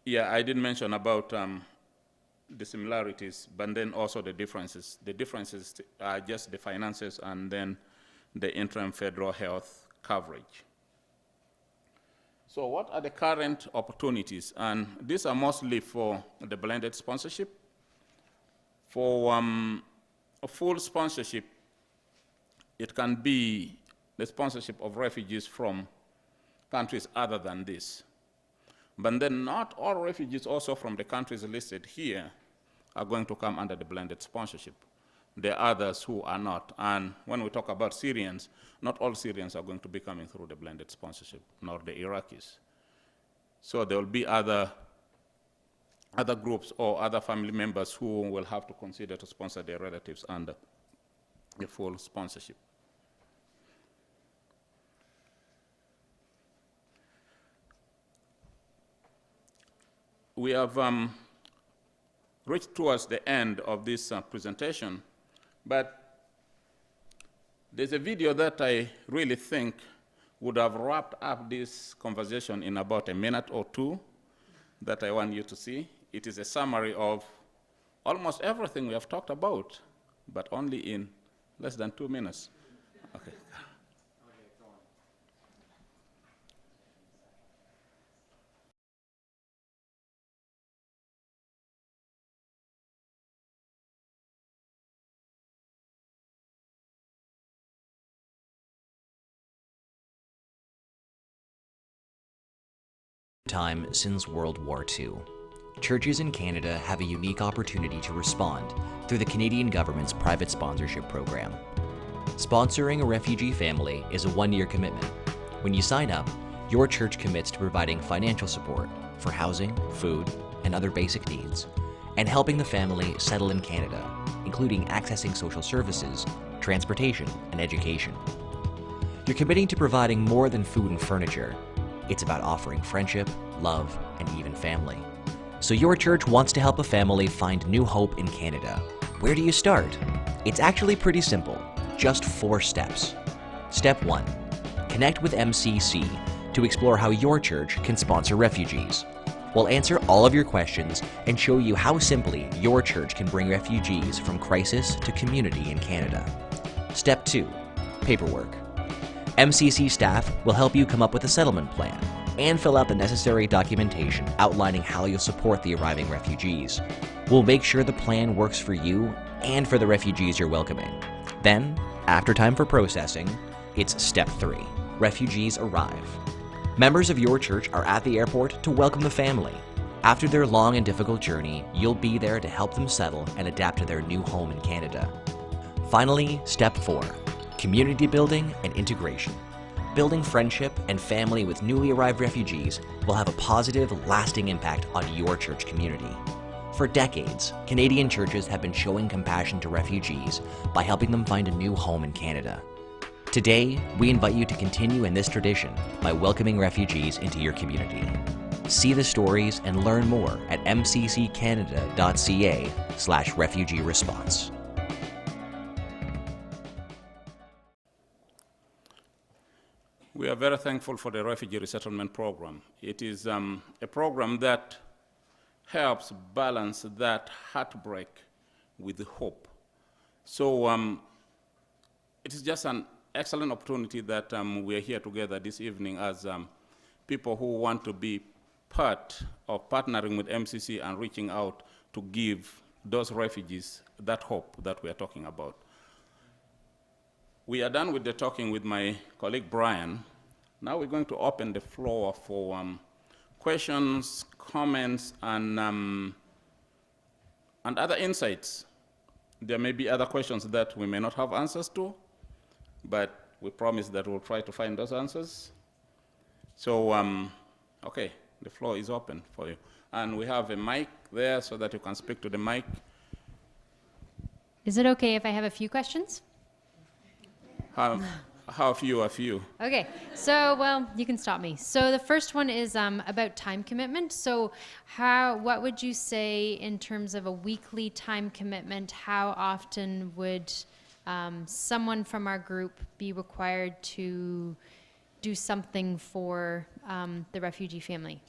yeah, I did mention about the similarities, but then also the differences. The differences are just the finances and then the interim federal health coverage. So what are the current opportunities? And these are mostly for the blended sponsorship. For a full sponsorship, it can be the sponsorship of refugees from countries other than this. But then not all refugees also from the countries listed here are going to come under the blended sponsorship. There are others who are not. And when we talk about Syrians, not all Syrians are going to be coming through the blended sponsorship, nor the Iraqis. So there will be other groups or other family members who will have to consider to sponsor their relatives under the full sponsorship. We have reached towards the end of this presentation, but there's a video that I really think would have wrapped up this conversation in about a minute or two that I want you to see. It is a summary of almost everything we have talked about, but only in less than 2 minutes. Okay. Time since World War II. Churches in Canada have a unique opportunity to respond through the Canadian government's private sponsorship program. Sponsoring a refugee family is a one-year commitment. When you sign up, your church commits to providing financial support for housing, food, and other basic needs, and helping the family settle in Canada, including accessing social services, transportation, and education. You're committing to providing more than food and furniture. It's about offering friendship, love, and even family. So your church wants to help a family find new hope in Canada. Where do you start? It's actually pretty simple, just 4 steps. Step 1, connect with MCC to explore how your church can sponsor refugees. We'll answer all of your questions and show you how simply your church can bring refugees from crisis to community in Canada. Step 2, paperwork. MCC staff will help you come up with a settlement plan and fill out the necessary documentation outlining how you'll support the arriving refugees. We'll make sure the plan works for you and for the refugees you're welcoming. Then, after time for processing, it's step 3, refugees arrive. Members of your church are at the airport to welcome the family. After their long and difficult journey, you'll be there to help them settle and adapt to their new home in Canada. Finally, step 4, community building and integration. Building friendship and family with newly arrived refugees will have a positive, lasting impact on your church community. For decades, Canadian churches have been showing compassion to refugees by helping them find a new home in Canada. Today, we invite you to continue in this tradition by welcoming refugees into your community. See the stories and learn more at mcccanada.ca/refugee response. We are very thankful for the Refugee Resettlement Program. It is a program that helps balance that heartbreak with hope. So it is just an excellent opportunity that we are here together this evening as people who want to be part of partnering with MCC and reaching out to give those refugees that hope that we are talking about. We are done with the talking with my colleague Brian. Now we're going to open the floor for questions, comments, and other insights. There may be other questions that we may not have answers to, but we promise that we'll try to find those answers. So, okay, the floor is open for you. And we have a mic there so that you can speak to the mic. Is it okay if I have a few questions? How few are few? Okay, so, well, you can stop me. So the first one is about time commitment. So what would you say in terms of a weekly time commitment? How often would someone from our group be required to do something for the refugee family?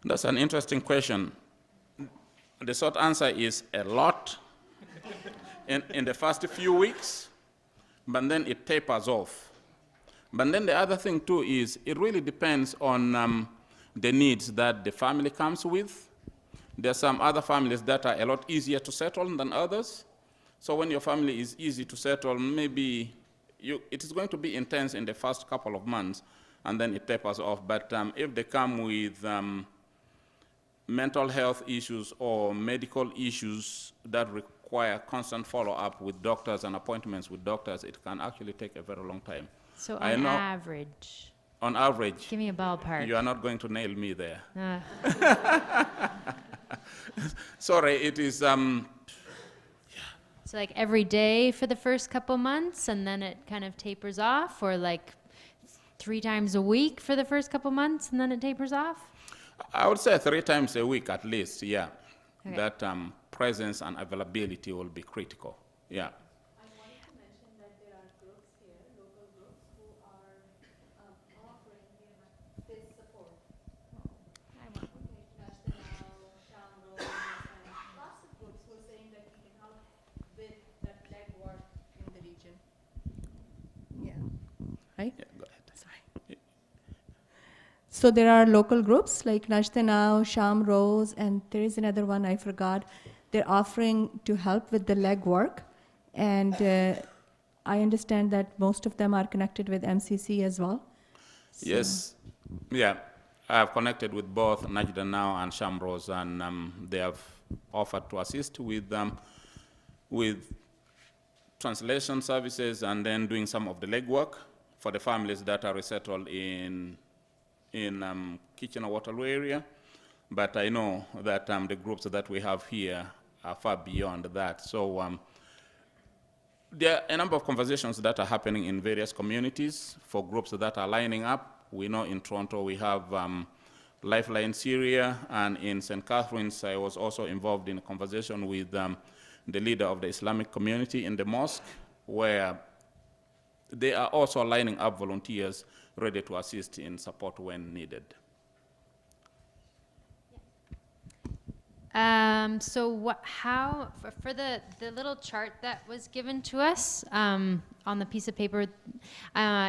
That's an interesting question. The short answer is a lot in the first few weeks, but then it tapers off. But then the other thing too is it really depends on the needs that the family comes with. There are some other families that are a lot easier to settle than others. So when your family is easy to settle, maybe it is going to be intense in the first couple of months, and then it tapers off. But if they come with mental health issues or medical issues that require constant follow-up with doctors and appointments with doctors, it can actually take a very long time. So on average? On average. Give me a ballpark. You are not going to nail me there. Sorry, it is... So like every day for the first couple months, and then it kind of tapers off, or like 3 times a week for the first couple months, and then it tapers off? I would say 3 times a week at least, yeah. Okay. That presence and availability will be critical, yeah. I wanted to mention that there are groups here, local groups, who are offering this support. Okay, National, Shamrock, and lots of groups who are saying that we can help with that legwork in the region. Yeah. Right? Yeah, go ahead. Sorry. So there are local groups like Nashtanao, Sham Rose, and there is another one I forgot. They're offering to help with the legwork, and I understand that most of them are connected with MCC as well. So Yes, yeah. I have connected with both Najda Now and Shamrose, and they have offered to assist with translation services and then doing some of the legwork for the families that are resettled in Kitchener-Waterloo area. But I know that the groups that we have here are far beyond that. So there are a number of conversations that are happening in various communities for groups that are lining up. We know in Toronto we have Lifeline Syria, and in St. Catharines I was also involved in a conversation with the leader of the Islamic community in the mosque, where they are also lining up volunteers ready to assist in support when needed. So how, for the little chart that was given to us on the piece of paper,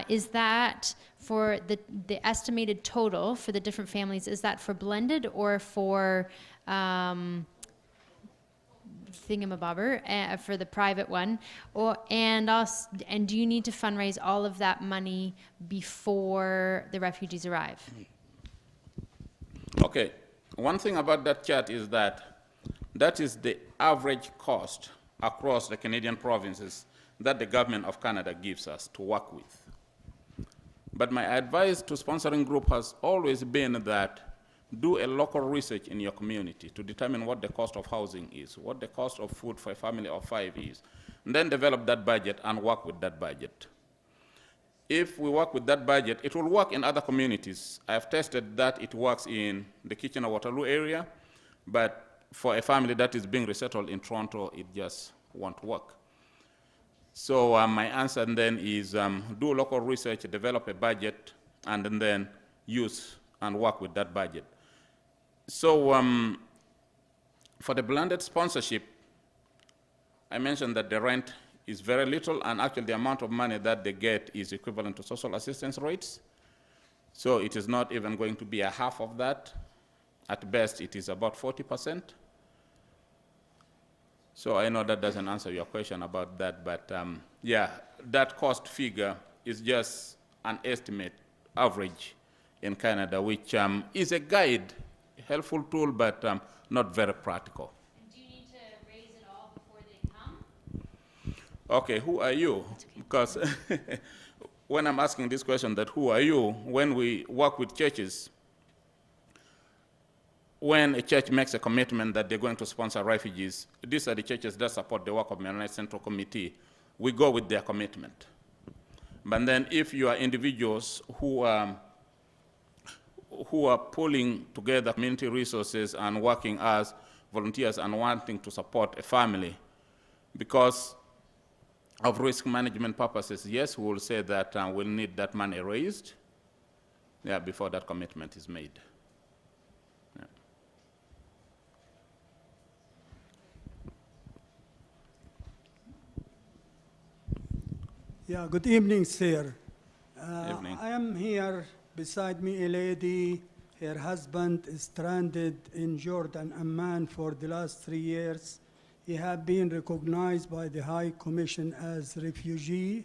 is that for the estimated total for the different families, is that for blended or for thingamabobber, for the private one? And do you need to fundraise all of that money before the refugees arrive? Okay. One thing about that chart is that is the average cost across the Canadian provinces that the government of Canada gives us to work with. But my advice to sponsoring group has always been that do a local research in your community to determine what the cost of housing is, what the cost of food for a family of 5 is, and then develop that budget and work with that budget. If we work with that budget, it will work in other communities. I've tested that it works in the Kitchener-Waterloo area, but for a family that is being resettled in Toronto, it just won't work. So my answer then is do local research, develop a budget, and then use and work with that budget. So for the blended sponsorship, I mentioned that the rent is very little, and actually the amount of money that they get is equivalent to social assistance rates. So it is not even going to be a half of that. At best, it is about 40%. So I know that doesn't answer your question about that, but yeah, that cost figure is just an estimate, average. in Canada, which is a guide, helpful tool, but not very practical. And do you need to raise it all before they come? Okay, who are you? Because when I'm asking this question, that who are you, when we work with churches, when a church makes a commitment that they're going to sponsor refugees, these are the churches that support the work of Mennonite Central Committee. We go with their commitment. But then if you are individuals who are pulling together community resources and working as volunteers and wanting to support a family, because of risk management purposes, yes, we will say that we'll need that money raised before that commitment is made. Yeah, good evening, sir. Evening. I am here beside me a lady. Her husband is stranded in Jordan, Amman, for the last 3 years. He has been recognized by the High Commission as refugee,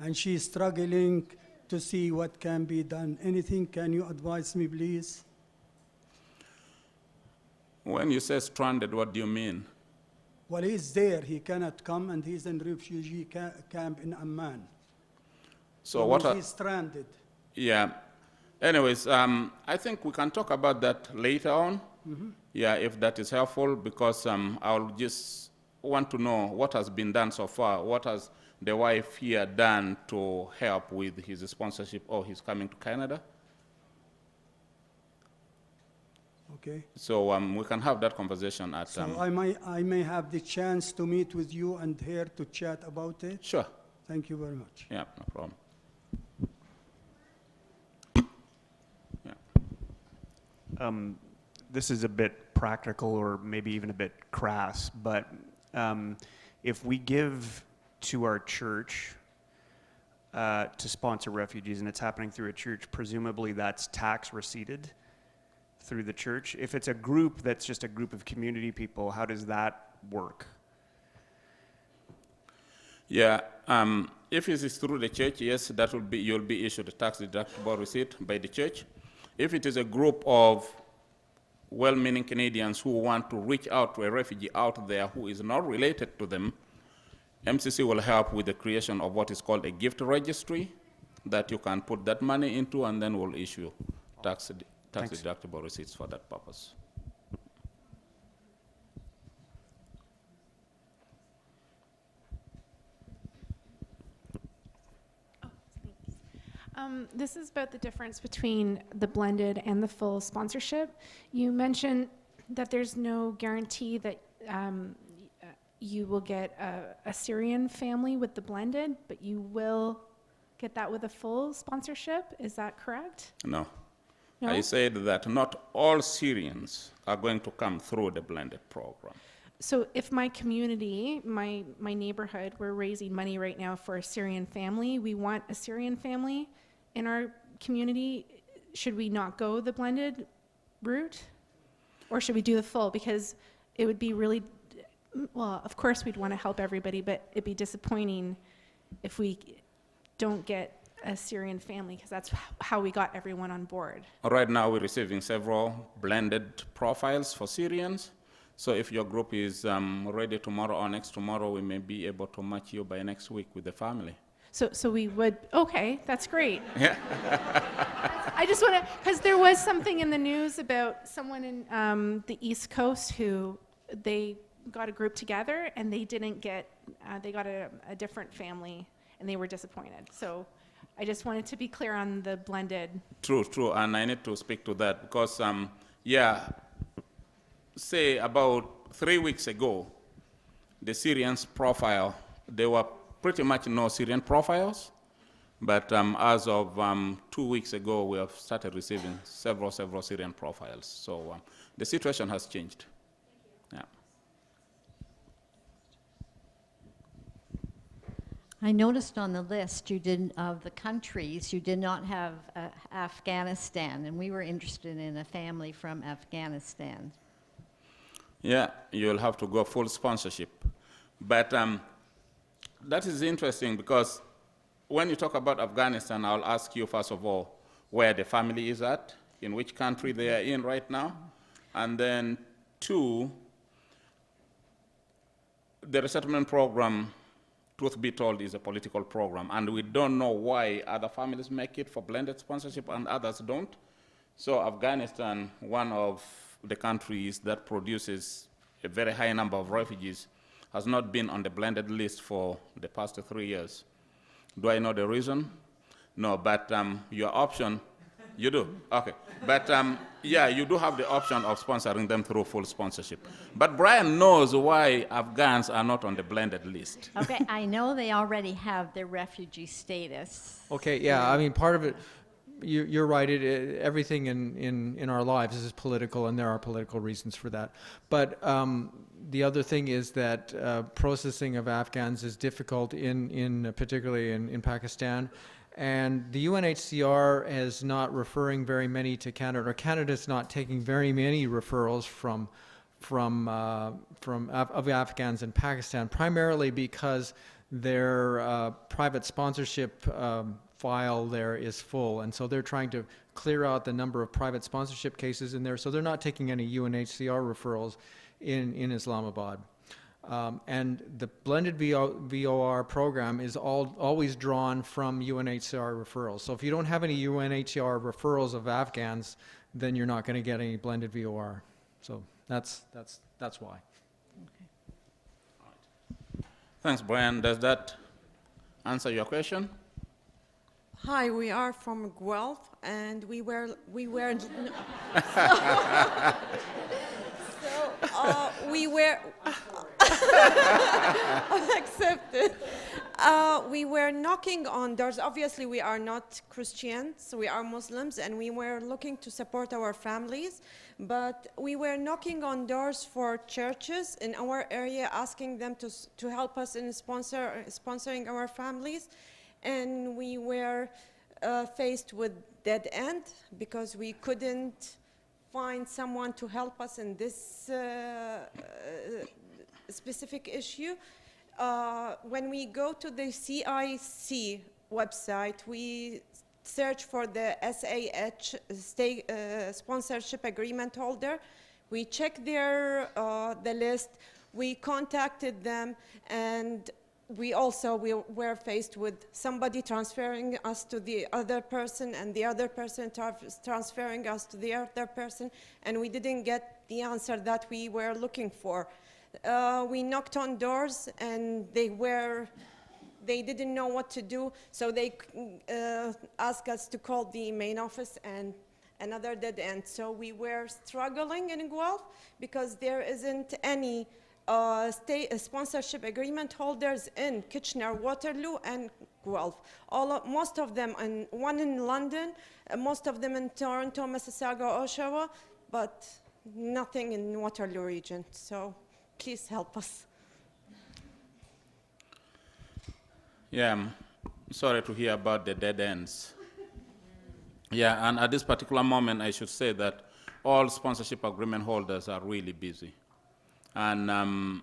and she is struggling to see what can be done. Anything can you advise me, please? When you say stranded, what do you mean? Well, he's there. He cannot come, and he's in refugee camp in Amman. So what he's stranded. Yeah. Anyways, I think we can talk about that later on. Yeah, if that is helpful, because I'll just want to know what has been done so far. What has the wife here done to help with his sponsorship or his coming to Canada? Okay. So we can have that conversation at. So I may have the chance to meet with you and her to chat about it. Sure. Thank you very much. Yeah, no problem. This is a bit practical or maybe even a bit crass, but if we give to our church to sponsor refugees and it's happening through a church, presumably that's tax receipted through the church. If it's a group that's just a group of community people, how does that work? Yeah, if it is through the church, yes, that will be, you'll be issued a tax deductible receipt by the church. If it is a group of well-meaning Canadians who want to reach out to a refugee out there who is not related to them, MCC will help with the creation of what is called a gift registry that you can put that money into, and then we'll issue tax deductible receipts for that purpose. This is about the difference between the blended and the full sponsorship. You mentioned that there's no guarantee that you will get a Syrian family with the blended, but you will get that with a full sponsorship. Is that correct? No. No? I said that not all Syrians are going to come through the blended program. So if my community, my neighborhood, we're raising money right now for a Syrian family, we want a Syrian family in our community, should we not go the blended route? Or should we do the full? Because it would be really, well, of course we'd want to help everybody, but it'd be disappointing if we don't get a Syrian family, because that's how we got everyone on board. Right now we're receiving several blended profiles for Syrians. So if your group is ready tomorrow or next tomorrow, we may be able to match you by next week with the family. So we would, okay, that's great. Yeah. I just want to, because there was something in the news about someone in the East Coast who they got a group together and they didn't get, they got a different family and they were disappointed. So I just wanted to be clear on the blended. True, and I need to speak to that because, yeah, say about 3 weeks ago, the Syrians profile, there were pretty much no Syrian profiles, but as of 2 weeks ago, we have started receiving several Syrian profiles. So the situation has changed. Yeah. I noticed on the list you didn't, of the countries, you did not have Afghanistan, and we were interested in a family from Afghanistan. Yeah, you'll have to go full sponsorship. But that is interesting because when you talk about Afghanistan, I'll ask you first of all, where the family is at, in which country they are in right now. And then two, the resettlement program, truth be told, is a political program, and we don't know why other families make it for blended sponsorship and others don't. So Afghanistan, one of the countries that produces a very high number of refugees, has not been on the blended list for the past 3 years. Do I know the reason? No, but your option, you do? Okay. But yeah, you do have the option of sponsoring them through full sponsorship. But Brian knows why Afghans are not on the blended list. Okay, I know they already have their refugee status. Okay, yeah, I mean, part of it, you're right, everything in our lives is political, and there are political reasons for that. But the other thing is that processing of Afghans is difficult, particularly in Pakistan. And the UNHCR is not referring very many to Canada, or Canada's not taking very many referrals of Afghans in Pakistan, primarily because their private sponsorship file there is full, and so they're trying to clear out the number of private sponsorship cases in there, so they're not taking any UNHCR referrals in Islamabad. And the blended VOR program is always drawn from UNHCR referrals. So if you don't have any UNHCR referrals of Afghans, then you're not going to get any blended VOR. So that's why. Thanks, Brian. Does that answer your question? Hi, we are from Guelph, and we were accepted. We were knocking on doors. Obviously, we are not Christians, we are Muslims, and we were looking to support our families. But we were knocking on doors for churches in our area, asking them to help us in sponsoring our families. And we were faced with dead end because we couldn't find someone to help us in this specific issue. When we go to the CIC website, we search for the SAH sponsorship agreement holder. We check their the list. We contacted them, and we were faced with somebody transferring us to the other person, and the other person transferring us to the other person, and we didn't get the answer that we were looking for. We knocked on doors, and they didn't know what to do, so they asked us to call the main office, and another dead end. So we were struggling in Guelph because there isn't any sponsorship agreement holders in Kitchener, Waterloo, and Guelph. Most of them, and one in London, most of them in Toronto, Mississauga, Oshawa, but nothing in Waterloo region. So please help us. Yeah, I'm sorry to hear about the dead ends. Yeah, and at this particular moment, I should say that all sponsorship agreement holders are really busy. And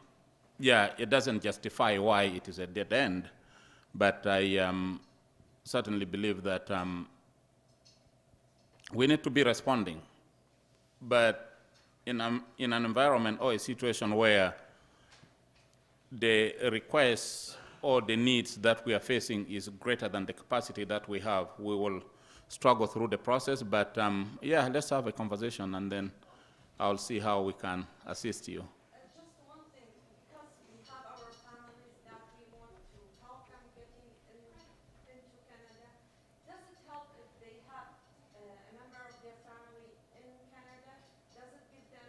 yeah, it doesn't justify why it is a dead end, but I certainly believe that we need to be responding. But in an environment or a situation where the requests or the needs that we are facing is greater than the capacity that we have, we will struggle through the process. But yeah, let's have a conversation, and then I'll see how we can assist you. Just one thing, because we have our families that we want to help them getting into Canada, does it help if they have a member of their family in Canada? Does it give them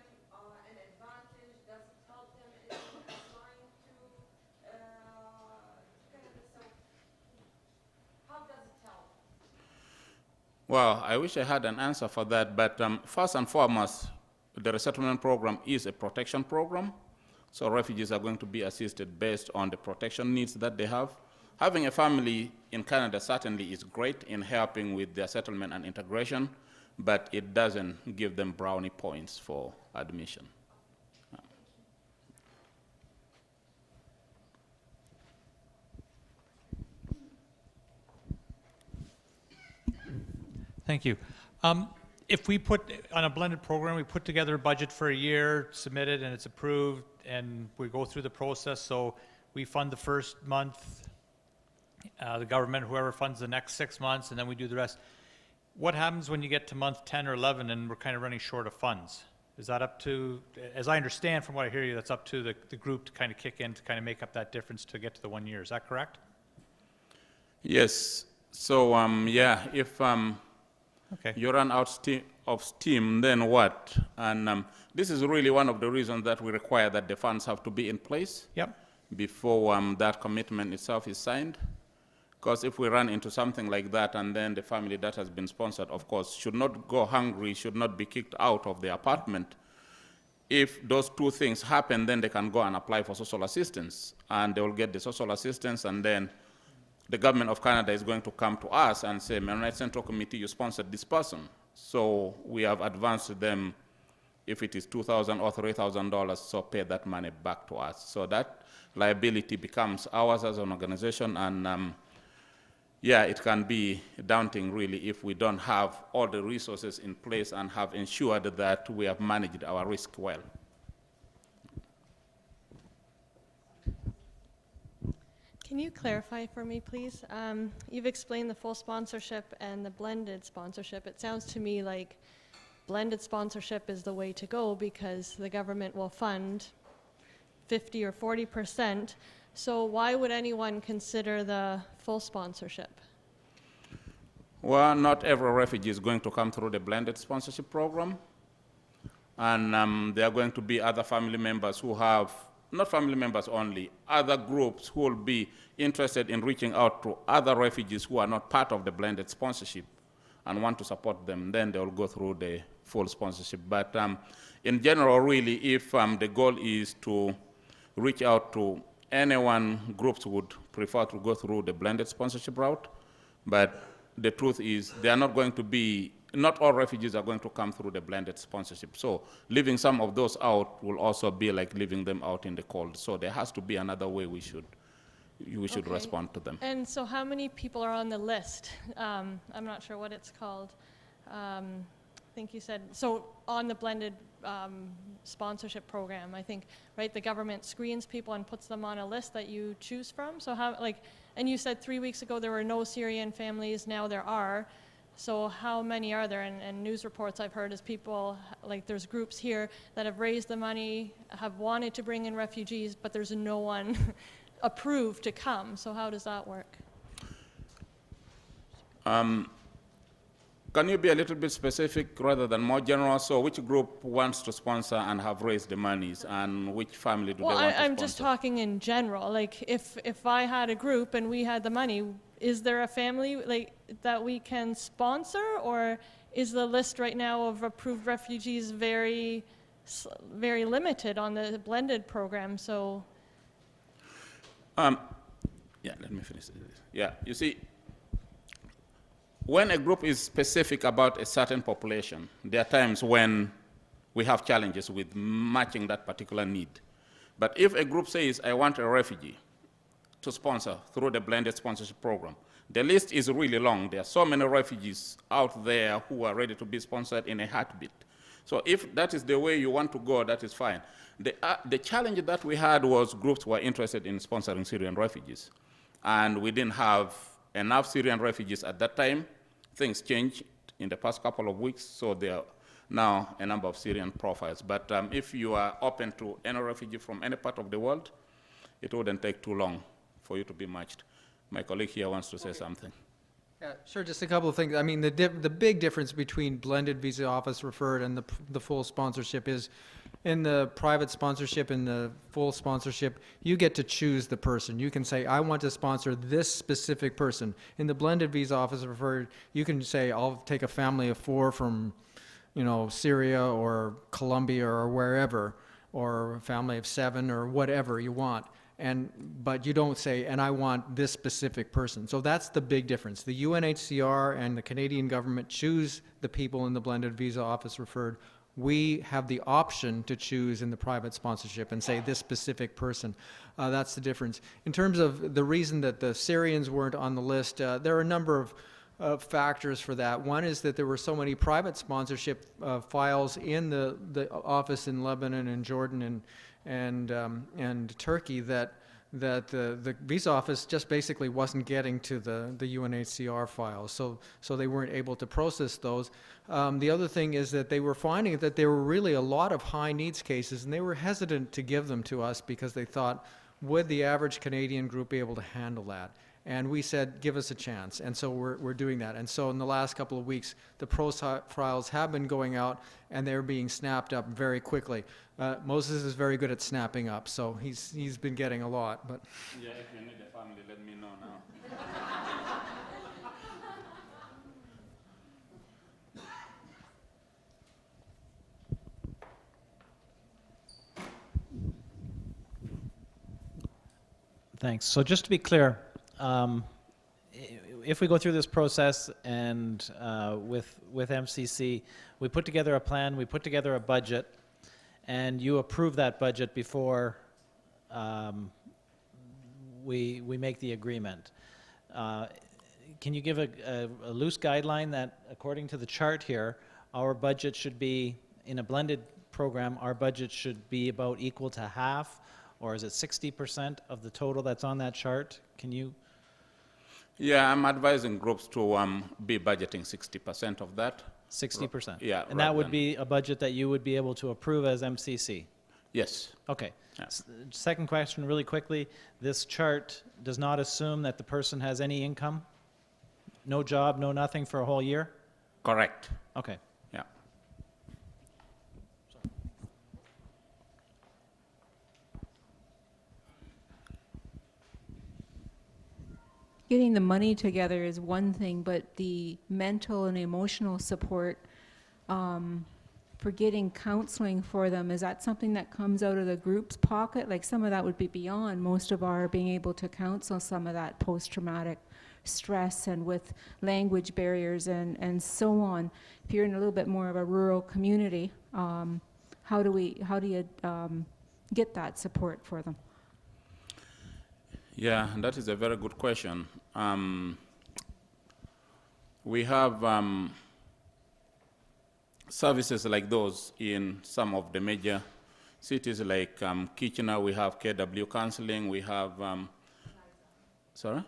an advantage? Does it help them in applying to Canada? So how does it help? Well, I wish I had an answer for that, but first and foremost, the resettlement program is a protection program, so refugees are going to be assisted based on the protection needs that they have. Having a family in Canada certainly is great in helping with their settlement and integration, but it doesn't give them brownie points for admission. Thank you. If we put, on a blended program, we put together a budget for a year, submit it, and it's approved, and we go through the process, so we fund the first month, the government, whoever funds the next 6 months, and then we do the rest. What happens when you get to month 10 or 11 and we're kind of running short of funds? Is that up to, as I understand from what I hear you, that's up to the group to kind of kick in to kind of make up that difference to get to the 1 year. Is that correct? Yes. So, yeah, if Okay. you run out of steam, then what? And this is really one of the reasons that we require that the funds have to be in place Yep. before that commitment itself is signed. Because if we run into something like that and then the family that has been sponsored, of course, should not go hungry, should not be kicked out of the apartment. If those two things happen, then they can go and apply for social assistance, and they will get the social assistance, and then the government of Canada is going to come to us and say, Mennonite Central Committee, you sponsored this person. So we have advanced them, if it is $2,000 or $3,000, so pay that money back to us. So that liability becomes ours as an organization, and yeah, it can be daunting, really, if we don't have all the resources in place and have ensured that we have managed our risk well. Can you clarify for me, please? You've explained the full sponsorship and the blended sponsorship. It sounds to me like blended sponsorship is the way to go because the government will fund 50 or 40%. So why would anyone consider the full sponsorship? Well, not every refugee is going to come through the blended sponsorship program. And there are going to be other family members who have, not family members only, other groups who will be interested in reaching out to other refugees who are not part of the blended sponsorship and want to support them. Then they will go through the full sponsorship. But in general, really, if the goal is to reach out to anyone, groups would prefer to go through the blended sponsorship route, but the truth is they are not going to be, not all refugees are going to come through the blended sponsorship. So leaving some of those out will also be like leaving them out in the cold. So there has to be another way we should Okay. respond to them. And so how many people are on the list? I'm not sure what it's called. I think you said, so on the blended sponsorship program, I think, right, the government screens people and puts them on a list that you choose from. So how, like, and you said 3 weeks ago there were no Syrian families, now there are. So how many are there? And news reports I've heard is people, like there's groups here that have raised the money, have wanted to bring in refugees, but there's no one approved to come. So how does that work? Can you be a little bit specific rather than more general? So which group wants to sponsor and have raised the monies, and which family do they want to sponsor? Well, I'm just talking in general. Like if I had a group and we had the money, is there a family like that we can sponsor, or is the list right now of approved refugees very limited on the blended program? So yeah, let me finish this. Yeah, you see, when a group is specific about a certain population, there are times when we have challenges with matching that particular need. But if a group says, I want a refugee to sponsor through the blended sponsorship program, the list is really long. There are so many refugees out there who are ready to be sponsored in a heartbeat. So if that is the way you want to go, that is fine. The challenge that we had was groups were interested in sponsoring Syrian refugees. And we didn't have enough Syrian refugees at that time. Things changed in the past couple of weeks, so there are now a number of Syrian profiles. But if you are open to any refugee from any part of the world, it wouldn't take too long for you to be matched. My colleague here wants to say something. Yeah, sure, just a couple of things. I mean, the big difference between blended visa office referred and the full sponsorship is in the private sponsorship and the full sponsorship, you get to choose the person. You can say, I want to sponsor this specific person. In the blended visa office referred, you can say, I'll take a family of 4 from, Syria or Colombia or wherever, or a family of 7 or whatever you want. But you don't say, and I want this specific person. So that's the big difference. The UNHCR and the Canadian government choose the people in the blended visa office referred. We have the option to choose in the private sponsorship and say this specific person. That's the difference. In terms of the reason that the Syrians weren't on the list, there are a number of factors for that. One is that there were so many private sponsorship files in the office in Lebanon and Jordan and Turkey that the visa office just basically wasn't getting to the UNHCR files, so they weren't able to process those. The other thing is that they were finding that there were really a lot of high needs cases, and they were hesitant to give them to us because they thought, would the average Canadian group be able to handle that? And we said, give us a chance. And so we're doing that. And so in the last couple of weeks, the profiles have been going out, and they're being snapped up very quickly. Moses is very good at snapping up, so he's been getting a lot. But yeah, if you need a family, let me know now. Thanks. So just to be clear, if we go through this process and with MCC, we put together a plan, we put together a budget, and you approve that budget before we make the agreement. Can you give a loose guideline that, according to the chart here, our budget should be, in a blended program, our budget should be about equal to half, or is it 60% of the total that's on that chart? Can you? Yeah, I'm advising groups to be budgeting 60% of that. 60%? Yeah. And that would be a budget that you would be able to approve as MCC? Yes. Okay. Yeah. Second question, really quickly. This chart does not assume that the person has any income? No job, no nothing for a whole year? Correct. Okay. Yeah. Getting the money together is one thing, but the mental and emotional support for getting counseling for them, is that something that comes out of the group's pocket? Like, some of that would be beyond most of our being able to counsel some of that post-traumatic stress, and with language barriers and so on. If you're in a little bit more of a rural community, how do you get that support for them? Yeah, that is a very good question. We have services like those in some of the major cities, like Kitchener. We have KW Counseling. We have, sorry?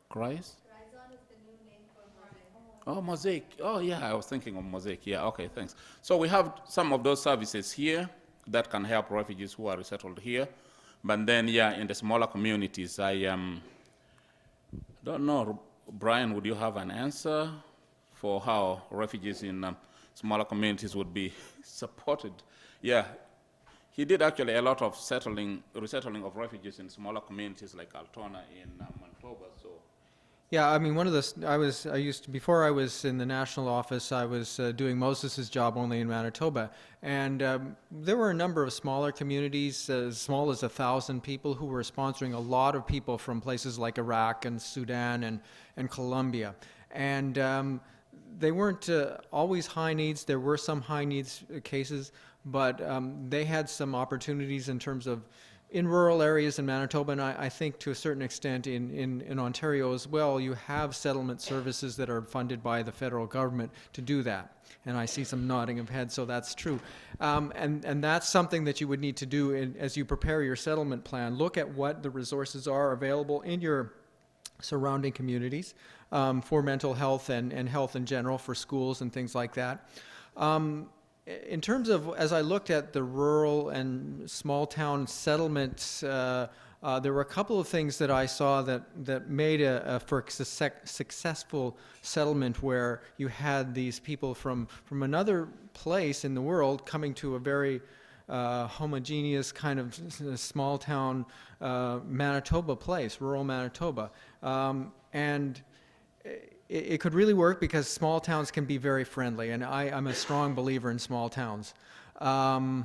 Christ? Horizon is the new name for Mosaic. Oh, Mosaic. Oh, yeah, I was thinking of Mosaic. Yeah, okay, thanks. So we have some of those services here that can help refugees who are resettled here. But then, yeah, in the smaller communities, I don't know. Brian, would you have an answer for how refugees in smaller communities would be supported? Yeah, he did actually a lot of resettling of refugees in smaller communities like Altona in Manitoba. So. yeah, I mean, before I was in the national office, I was doing Moses's job only in Manitoba. And there were a number of smaller communities, as small as 1,000 people, who were sponsoring a lot of people from places like Iraq and Sudan and Colombia. And they weren't always high needs. There were some high needs cases, but they had some opportunities in terms of in rural areas in Manitoba, and I think to a certain extent in Ontario as well, you have settlement services that are funded by the federal government to do that. And I see some nodding of heads, so that's true. And that's something that you would need to do as you prepare your settlement plan. Look at what the resources are available in your surrounding communities for mental health and health in general, for schools and things like that. In terms of, as I looked at the rural and small town settlements, there were a couple of things that I saw that made for a successful settlement, where you had these people from another place in the world coming to a very homogeneous kind of small town Manitoba place, rural Manitoba. And it could really work because small towns can be very friendly, and I'm a strong believer in small towns. But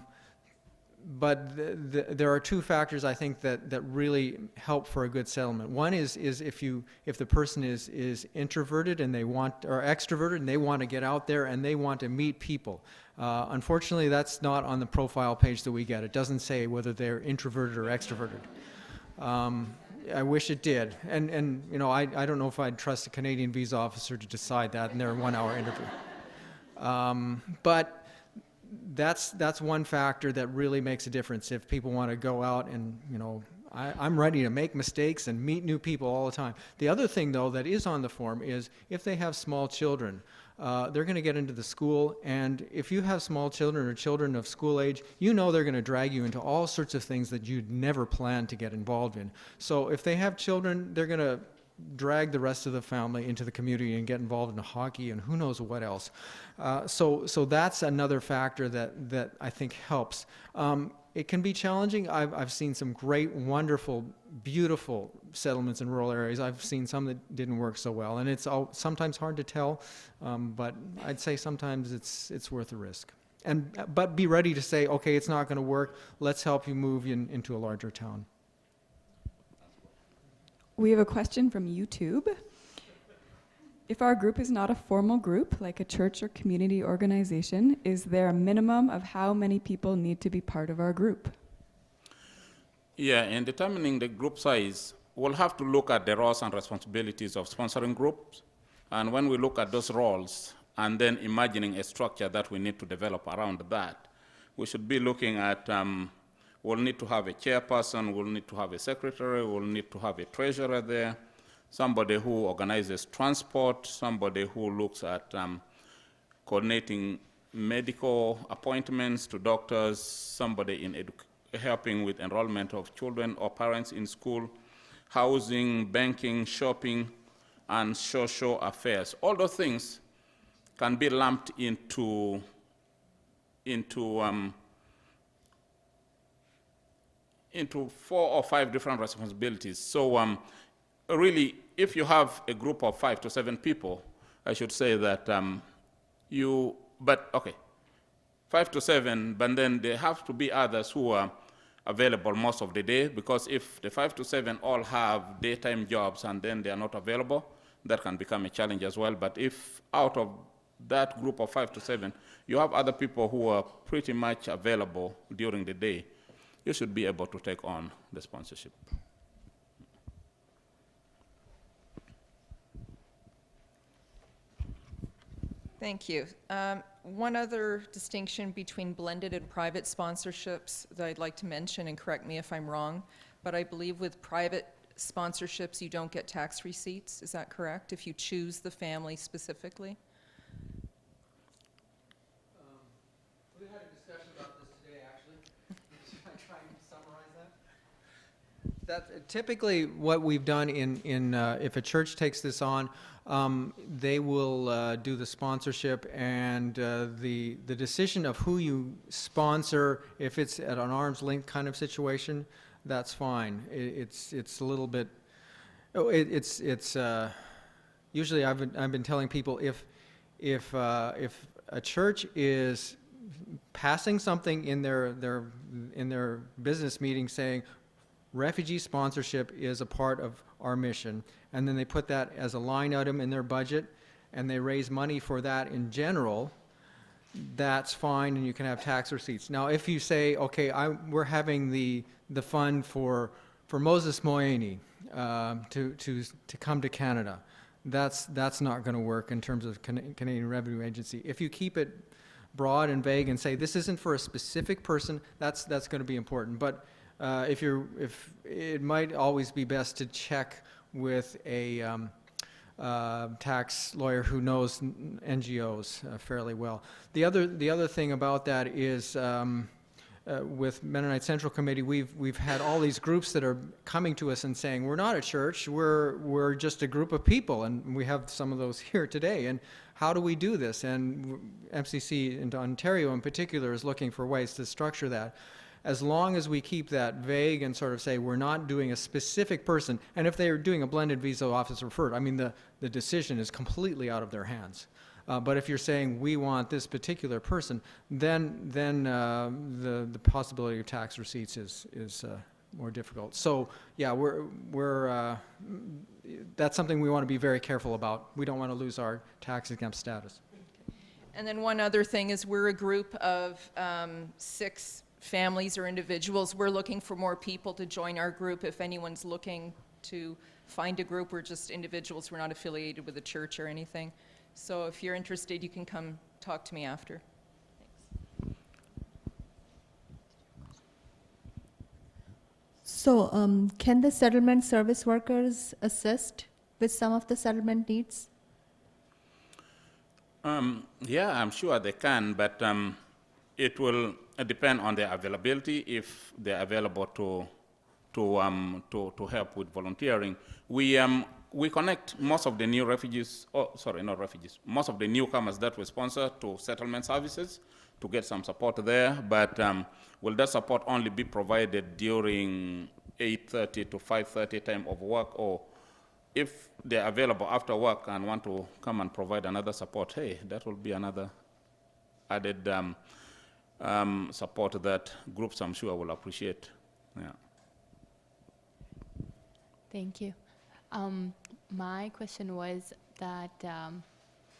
there are two factors I think that really help for a good settlement. One is if the person is introverted and or extroverted and they want to get out there and they want to meet people. Unfortunately, that's not on the profile page that we get. It doesn't say whether they're introverted or extroverted. I wish it did. And you know, I don't know if I'd trust a Canadian visa officer to decide that in their 1 hour interview. But that's one factor that really makes a difference if people want to go out and, you know, I'm ready to make mistakes and meet new people all the time. The other thing, though, that is on the form is if they have small children, they're going to get into the school, and if you have small children or children of school age, you know they're going to drag you into all sorts of things that you'd never planned to get involved in. So if they have children, they're going to drag the rest of the family into the community and get involved in hockey and who knows what else. So that's another factor that I think helps. It can be challenging. I've seen some great, wonderful, beautiful settlements in rural areas. I've seen some that didn't work so well, and it's sometimes hard to tell, but I'd say sometimes it's worth the risk. But be ready to say, okay, it's not going to work. Let's help you move into a larger town. We have a question from YouTube. If our group is not a formal group, like a church or community organization, is there a minimum of how many people need to be part of our group? Yeah, in determining the group size, we'll have to look at the roles and responsibilities of sponsoring groups. And when we look at those roles and then imagining a structure that we need to develop around that, we should be looking at, we'll need to have a chairperson, we'll need to have a secretary, we'll need to have a treasurer there, somebody who organizes transport, somebody who looks at coordinating medical appointments to doctors, somebody in helping with enrollment of children or parents in school, housing, banking, shopping, and social affairs. All those things can be lumped into 4 or 5 different responsibilities. So really, if you have a group of 5 to 7 people, I should say that 5 to 7, but then there have to be others who are available most of the day, because if the 5 to 7 all have daytime jobs and then they are not available, that can become a challenge as well. But if out of that group of 5 to 7, you have other people who are pretty much available during the day, you should be able to take on the sponsorship. Thank you. One other distinction between blended and private sponsorships that I'd like to mention, and correct me if I'm wrong, but I believe with private sponsorships you don't get tax receipts. Is that correct, if you choose the family specifically? We had a discussion about this today, actually. Should I try and summarize that? Typically what we've done if a church takes this on, they will do the sponsorship, and the decision of who you sponsor, if it's at an arm's length kind of situation, that's fine. It's a little bit. Usually I've been telling people if a church is passing something in their business meeting saying refugee sponsorship is a part of our mission, and then they put that as a line item in their budget, and they raise money for that in general, that's fine, and you can have tax receipts. Now, if you say, okay, we're having the fund for Moses Moini to come to Canada, that's not going to work in terms of Canadian Revenue Agency. If you keep it broad and vague and say this isn't for a specific person, that's going to be important. But if it might always be best to check with a tax lawyer who knows NGOs fairly well. The other thing about that is with Mennonite Central Committee, we've had all these groups that are coming to us and saying we're not a church, we're just a group of people, and we have some of those here today. And how do we do this? And MCC in Ontario in particular is looking for ways to structure that. As long as we keep that vague and sort of say we're not doing a specific person, and if they're doing a blended visa office referred, I mean the decision is completely out of their hands. But if you're saying we want this particular person, then the possibility of tax receipts is more difficult. So yeah, that's something we want to be very careful about. We don't want to lose our tax exempt status. And then one other thing is we're a group of 6 families or individuals. We're looking for more people to join our group if anyone's looking to find a group. We're just individuals. We're not affiliated with a church or anything. So if you're interested, you can come talk to me after. So, can the settlement service workers assist with some of the settlement needs? Yeah, I'm sure they can, but it will depend on their availability. If they're available to help with volunteering, we connect most of the new refugees. Oh, sorry, not refugees. Most of the newcomers that we sponsor to settlement services to get some support there. But will that support only be provided during 8:30 to 5:30 time of work, or if they're available after work and want to come and provide another support, hey, that will be another added support that groups, I'm sure, will appreciate. Yeah. Thank you. My question was that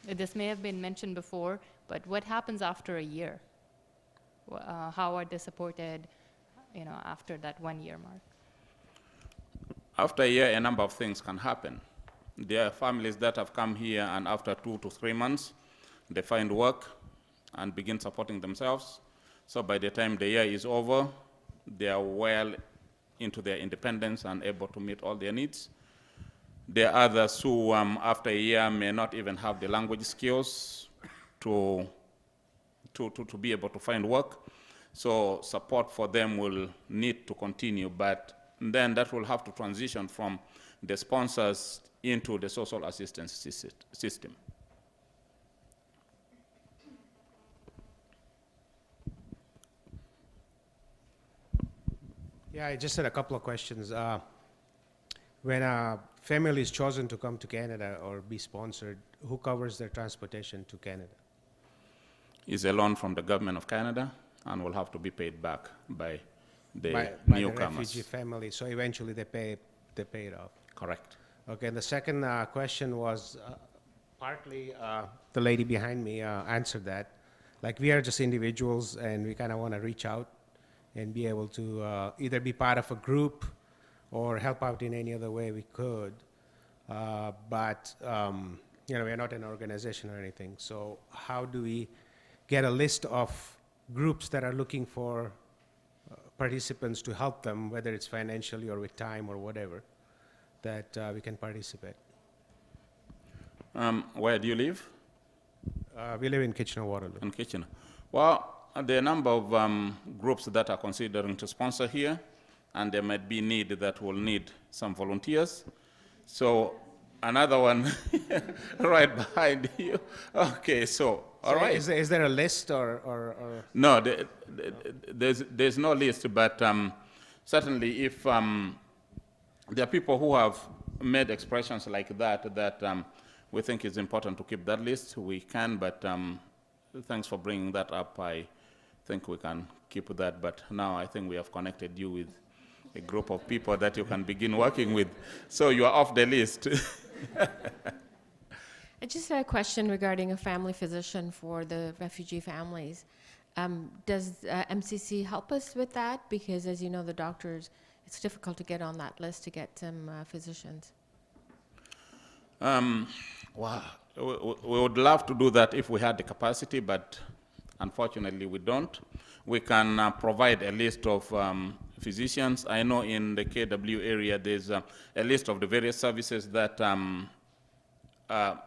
this may have been mentioned before, but what happens after a year? How are they supported, after that 1 year mark? After a year, a number of things can happen. There are families that have come here, and after 2 to 3 months, they find work and begin supporting themselves. So by the time the year is over, they are well into their independence and able to meet all their needs. There are others who, after a year, may not even have the language skills to be able to find work. So support for them will need to continue, but then that will have to transition from the sponsors into the social assistance system. Yeah, I just had a couple of questions. When a family is chosen to come to Canada or be sponsored, who covers their transportation to Canada? Is a loan from the government of Canada and will have to be paid back by the by newcomers. the refugee family, so eventually they pay it off. Correct. Okay, and the second question was partly the lady behind me answered that. Like, we are just individuals and we kind of want to reach out and be able to either be part of a group or help out in any other way we could. But we're not an organization or anything. So how do we get a list of groups that are looking for participants to help them, whether it's financially or with time or whatever, that we can participate? Where do you live? We live in Kitchener-Waterloo. In Kitchener. Well, there are a number of groups that are considering to sponsor here, and there might be need that will need some volunteers. So another one right behind you. Okay, so all right. Is there a list or? No, there's no list, but certainly if there are people who have made expressions like that we think it's important to keep that list, we can, but thanks for bringing that up. I think we can keep that, but now I think we have connected you with a group of people that you can begin working with. So you are off the list. I just had a question regarding a family physician for the refugee families. Does MCC help us with that? Because as you know, the doctors, it's difficult to get on that list to get some physicians. Wow. We would love to do that if we had the capacity, but unfortunately we don't. We can provide a list of physicians. I know in the KW area there's a list of the various services that are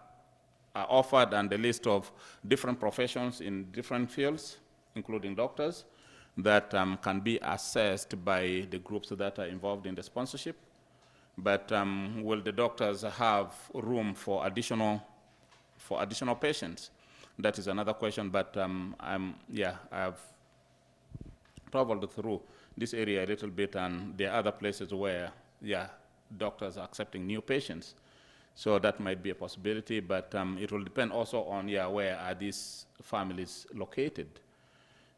offered, and a list of different professions in different fields, including doctors, that can be assessed by the groups that are involved in the sponsorship. But will the doctors have room for additional patients? That is another question, but I've traveled through this area a little bit, and there are other places where, doctors are accepting new patients. So that might be a possibility, but it will depend also on, where are these families located.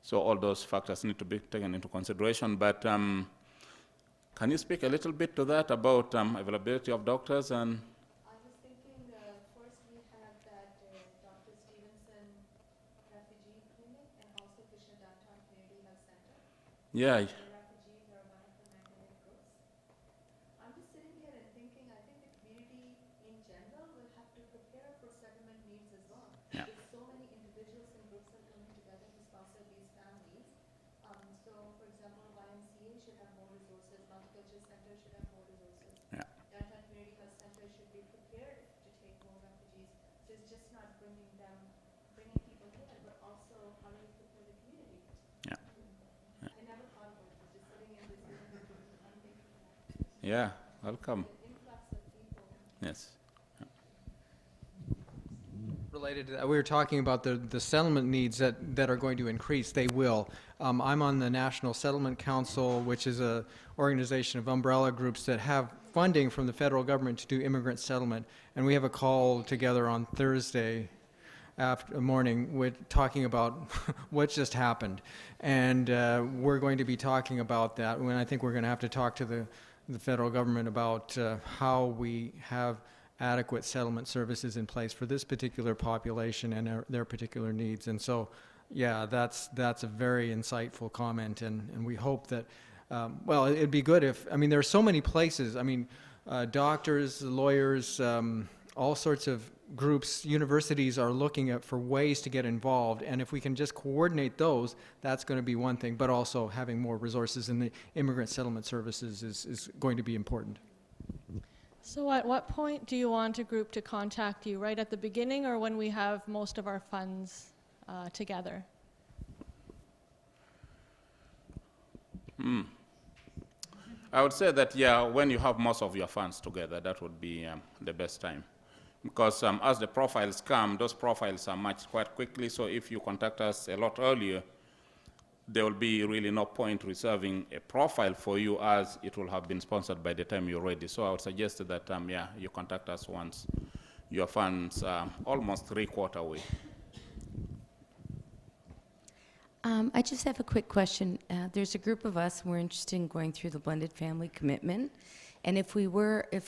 So all those factors need to be taken into consideration, but can you speak a little bit to that about availability of doctors? And I was thinking first we have that Dr. Stevenson Refugee Clinic and also Kitchener Downtown Community Health Center. Yeah. The refugees are one of the mental health groups. I'm just sitting here and for example, YMCA should have more resources, multicultural center should have more resources. Yeah. Downtown Community Health Center should be prepared to take more refugees. So it's just not bringing people here, but also how do you prepare the community? Yeah. I never thought about it, just sitting in this room, I'm thinking that. Yeah, welcome. The influx of people. Yes. Related to that, we were talking about the settlement needs that are going to increase. They will. I'm on the National Settlement Council, which is a organization of umbrella groups that have funding from the federal government to do immigrant settlement. And we have a call together on Thursday morning with talking about what just happened. And we're going to be talking about that. And I think we're going to have to talk to the federal government about how we have adequate settlement services in place for this particular population and their particular needs. And so, yeah, that's a very insightful comment, and we hope that, well, it'd be good if, I mean, there are so many places, I mean, doctors, lawyers, all sorts of groups, universities are looking for ways to get involved, and if we can just coordinate those, that's going to be one thing, but also having more resources in the immigrant settlement services is going to be important. So at what point do you want a group to contact you? Right at the beginning or when we have most of our funds together? I would say that, yeah, when you have most of your funds together, that would be the best time. Because as the profiles come, those profiles are matched quite quickly, so if you contact us a lot earlier, there will be really no point reserving a profile for you, as it will have been sponsored by the time you're ready. So I would suggest that, yeah, you contact us once your funds are almost 3/4 way. I just have a quick question. There's a group of us, and we're interested in going through the blended family commitment. And if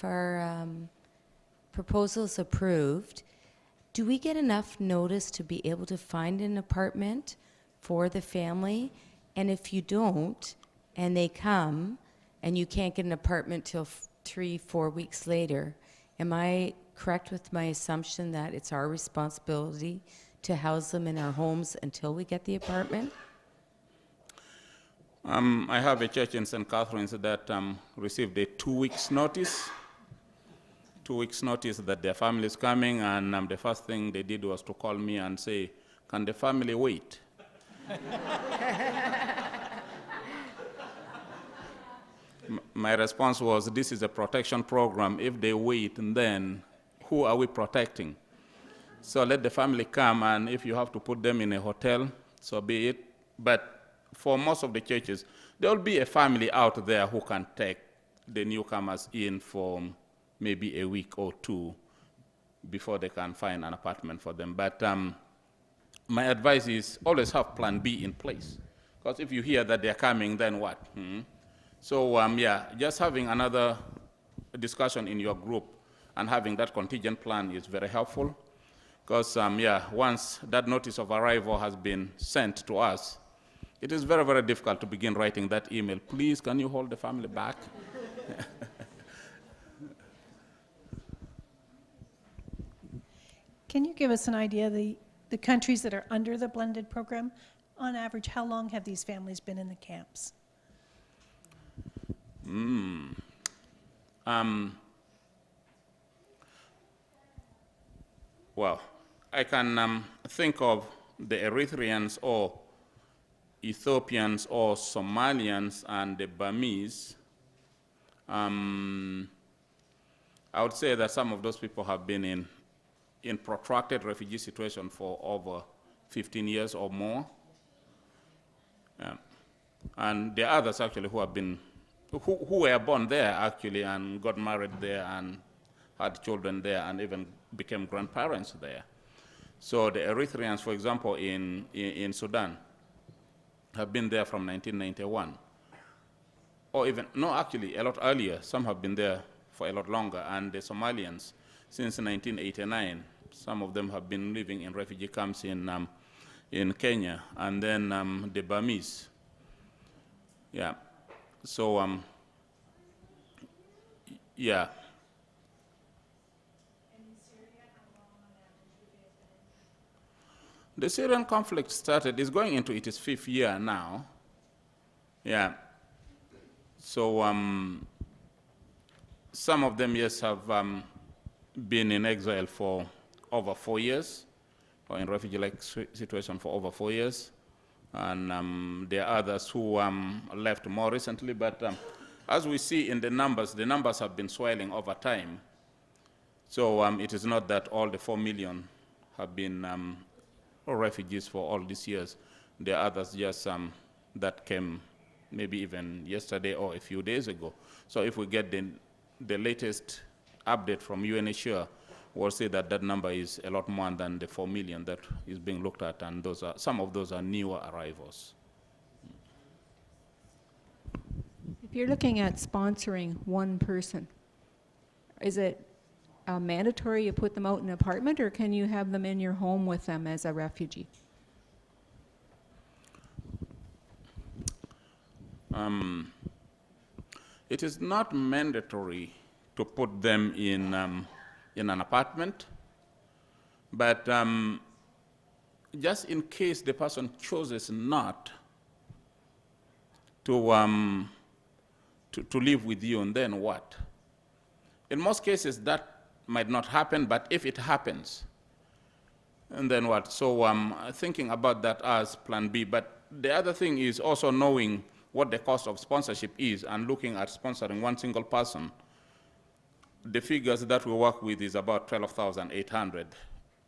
our proposal is approved, do we get enough notice to be able to find an apartment for the family? And if you don't, and they come, and you can't get an apartment till 3-4 weeks later, am I correct with my assumption that it's our responsibility to house them in our homes until we get the apartment? I have a church in St. Catharines that received a 2 weeks notice. 2 weeks notice that their family is coming, and the first thing they did was to call me and say, can the family wait? My response was, this is a protection program. If they wait, then who are we protecting? So let the family come, and if you have to put them in a hotel, so be it. But for most of the churches, there will be a family out there who can take the newcomers in for maybe a week or two before they can find an apartment for them. But my advice is always have plan B in place. Because if you hear that they're coming, then what? So yeah, just having another discussion in your group and having that contingent plan is very helpful. Because yeah, once that notice of arrival has been sent to us, it is very, very difficult to begin writing that email. Please, can you hold the family back? Can you give us an idea, the countries that are under the blended program, on average, how long have these families been in the camps? Well, I can think of the Eritreans or Ethiopians or Somalians and the Burmese. I would say that some of those people have been in protracted refugee situation for over 15 years or more. And there are others actually who have been, who were born there actually and got married there and had children there and even became grandparents there. So the Eritreans, for example, in Sudan, have been there from 1991. Or even, no, actually, a lot earlier. Some have been there for a lot longer. And the Somalians, since 1989, some of them have been living in refugee camps in Kenya. And then the Burmese. Yeah. So, yeah. The Syrian conflict started, is going into its 5th year now. Yeah. So some of them, yes, have been in exile for over 4 years, or in refugee-like situation for over 4 years. And there are others who left more recently, but as we see in the numbers have been swelling over time. So it is not that all the 4 million have been refugees for all these years. There are others just that came maybe even yesterday or a few days ago. So if we get the latest update from UNHCR, we'll see that that number is a lot more than the 4 million that is being looked at, and those are, some of those are newer arrivals. If you're looking at sponsoring one person, is it mandatory you put them out in an apartment, or can you have them in your home with them as a refugee? It is not mandatory to put them in an apartment, but just in case the person chooses not to live with you, and then what? In most cases, that might not happen, but if it happens, and then what? So thinking about that as plan B. But the other thing is also knowing what the cost of sponsorship is and looking at sponsoring one single person. The figures that we work with is about 12,800.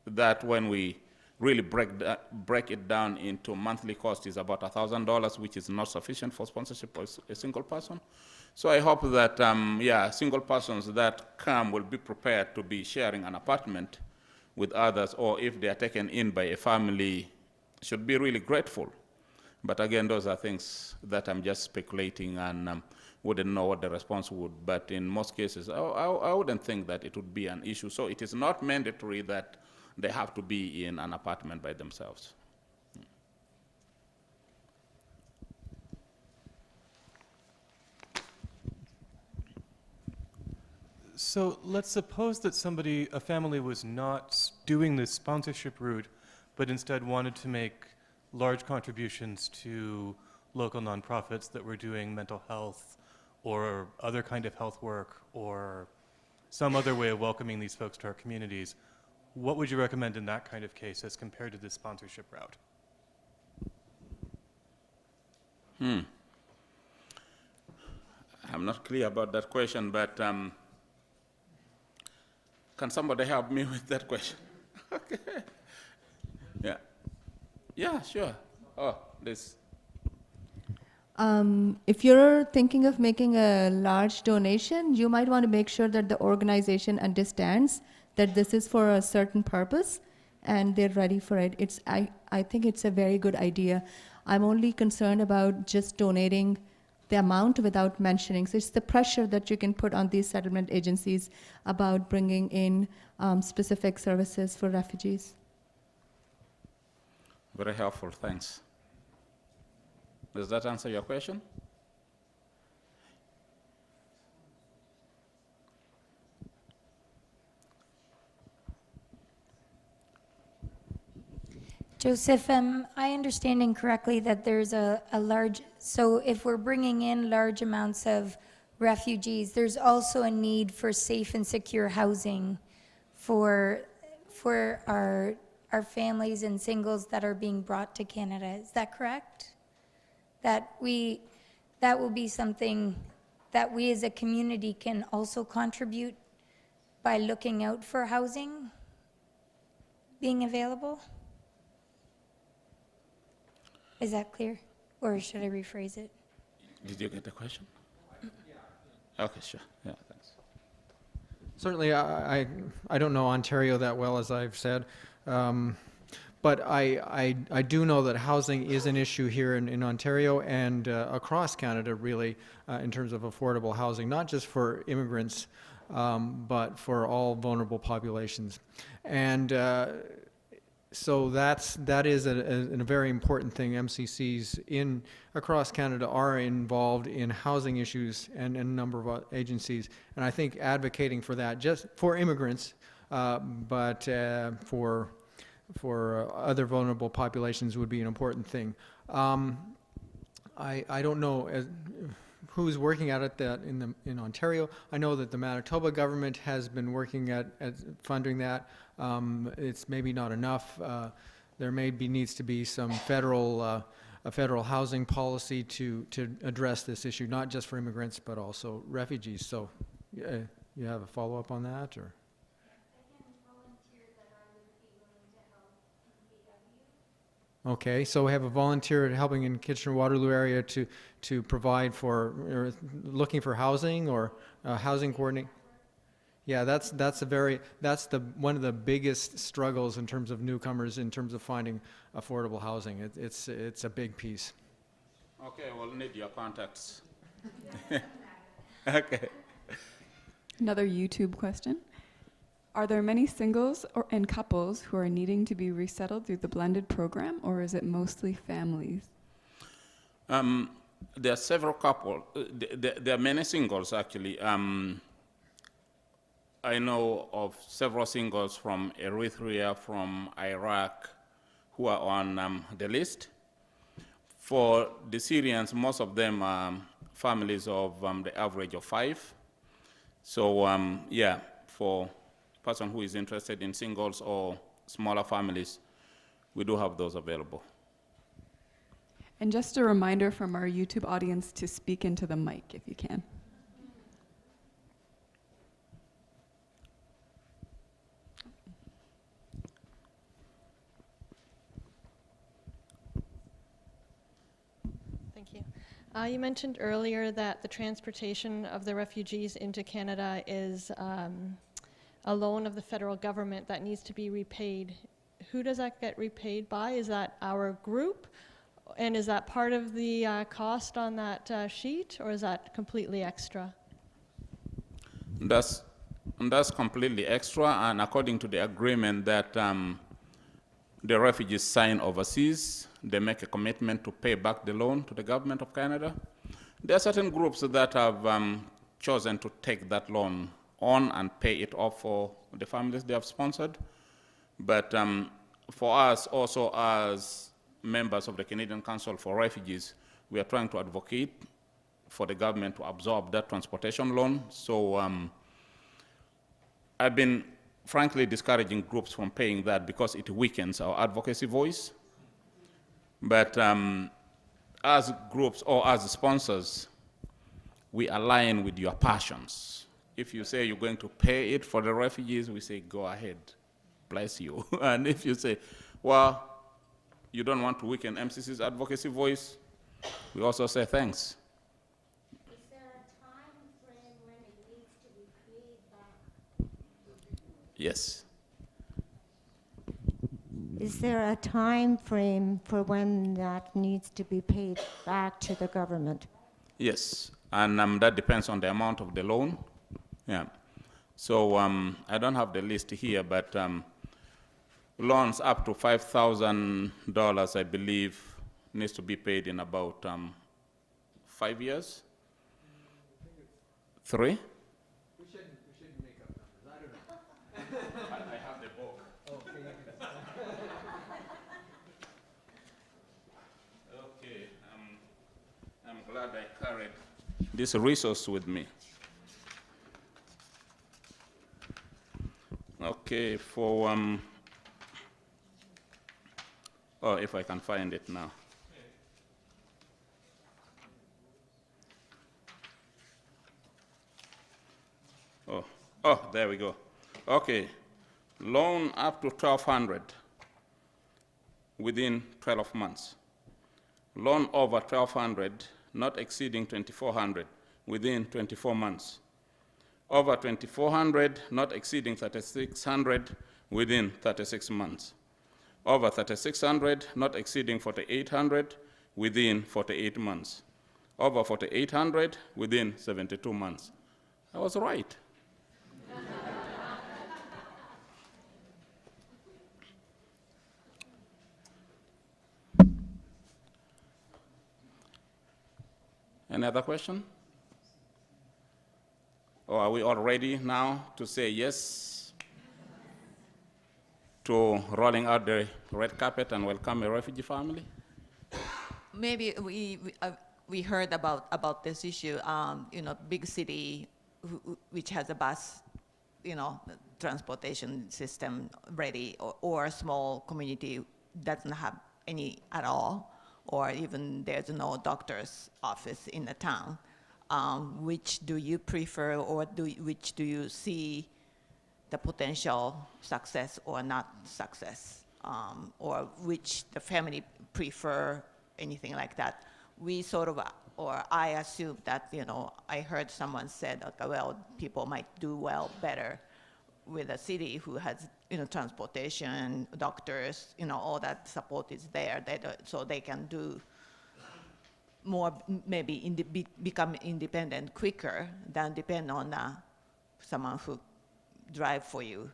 That when we really break it down into monthly cost is about $1,000, which is not sufficient for sponsorship for a single person. So I hope that, yeah, single persons that come will be prepared to be sharing an apartment with others, or if they are taken in by a family, should be really grateful. But again, those are things that I'm just speculating and wouldn't know what the response would. But in most cases, I wouldn't think that it would be an issue. So it is not mandatory that they have to be in an apartment by themselves. So let's suppose that a family was not doing this sponsorship route, but instead wanted to make large contributions to local nonprofits that were doing mental health or other kind of health work or some other way of welcoming these folks to our communities. What would you recommend in that kind of case as compared to this sponsorship route? I'm not clear about that question, but can somebody help me with that question? Okay. Yeah. Yeah, sure. Oh, this. If you're thinking of making a large donation, you might want to make sure that the organization understands that this is for a certain purpose and they're ready for it. I think it's a very good idea. I'm only concerned about just donating the amount without mentioning. So it's the pressure that you can put on these settlement agencies about bringing in specific services for refugees. Very helpful, thanks. Does that answer your question? Joseph, am I understanding correctly that there's a large, so if we're bringing in large amounts of refugees, there's also a need for safe and secure housing for our families and singles that are being brought to Canada. Is that correct? That will be something that we as a community can also contribute by looking out for housing being available? Is that clear? Or should I rephrase it? Did you get the question? Okay, sure. Yeah, thanks. Certainly, I don't know Ontario that well, as I've said, but I do know that housing is an issue here in Ontario and across Canada, really, in terms of affordable housing, not just for immigrants, but for all vulnerable populations. And so that is a very important thing. MCCs across Canada are involved in housing issues and a number of agencies. And I think advocating for that, just for immigrants, but for other vulnerable populations would be an important thing. I don't know who's working at it in Ontario. I know that the Manitoba government has been working at funding that. It's maybe not enough. There needs to be some a federal housing policy to address this issue, not just for immigrants but also refugees. So, you have a follow-up on that, or? Okay, so we have a volunteer helping in Kitchener-Waterloo area to provide for, or looking for housing or housing coordinate. Yeah, that's one of the biggest struggles in terms of newcomers in terms of finding affordable housing. It's a big piece. Okay, we'll need your contacts. Okay. Another YouTube question. Are there many singles and couples who are needing to be resettled through the blended program, or is it mostly families? There are several couples. There are many singles, actually. I know of several singles from Eritrea, from Iraq, who are on the list. For the Syrians, most of them are families of the average of 5. So, yeah, for person who is interested in singles or smaller families, we do have those available. And just a reminder from our YouTube audience to speak into the mic if you can. Thank you. You mentioned earlier that the transportation of the refugees into Canada is a loan of the federal government that needs to be repaid. Who does that get repaid by? Is that our group? And is that part of the cost on that sheet, or is that completely extra? That's completely extra, and according to the agreement that the refugees sign overseas, they make a commitment to pay back the loan to the government of Canada. There are certain groups that have chosen to take that loan on and pay it off for the families they have sponsored. But for us, also as members of the Canadian Council for Refugees, we are trying to advocate for the government to absorb that transportation loan. So I've been frankly discouraging groups from paying that because it weakens our advocacy voice. But as groups or as sponsors, we align with your passions. If you say you're going to pay it for the refugees, we say, go ahead, bless you. And if you say, well, you don't want to weaken MCC's advocacy voice, we also say thanks. Is there a time frame when it needs to be paid back? Yes. Is there a time frame for when that needs to be paid back to the government? Yes, and that depends on the amount of the loan. Yeah. So I don't have the list here, but loans up to $5,000, I believe, needs to be paid in about 5 years. 3? We shouldn't make up numbers. I don't know. I have the book. Okay, I'm glad I carried this resource with me. Okay, for oh, if I can find it now. Oh, there we go. Okay, loan up to 1,200 within 12 months. Loan over 1,200, not exceeding 2,400 within 24 months. Over 2,400, not exceeding 3,600 within 36 months. Over 3,600, not exceeding 4,800 within 48 months. Over 4,800 within 72 months. I was right. Any other question? Or are we all ready now to say yes to rolling out the red carpet and welcome a refugee family? maybe we heard about this issue. Big city which has a bus, transportation system ready, or a small community doesn't have any at all, or even there's no doctor's office in the town. Which do you prefer, or which do you see the potential success or not success, or which the family prefer, anything like that? We sort of, or I assume that, I heard someone said, okay, well, people might do better with a city who has, transportation, doctors, all that support is there, so they can do more, maybe become independent quicker than depend on someone who drive for you.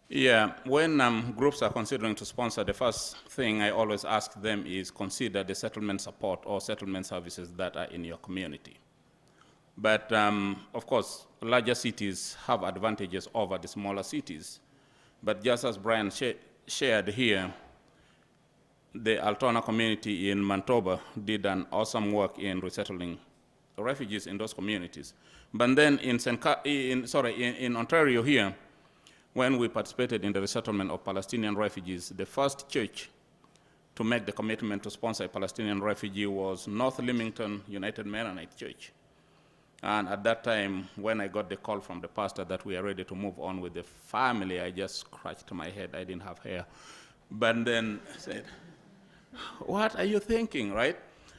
Yeah, when groups are considering to sponsor, the first thing I always ask them is consider the settlement support or settlement services that are in your community. But of course, larger cities have advantages over the smaller cities. But just as Brian shared here, the Altona community in Manitoba did an awesome work in resettling refugees in those communities. But then in Ontario here, when we participated in the resettlement of Palestinian refugees, the first church to make the commitment to sponsor a Palestinian refugee was North Leamington United Mennonite Church. And at that time, when I got the call from the pastor that we are ready to move on with the family, I just scratched my head. I didn't have hair. But then I said, what are you thinking, right?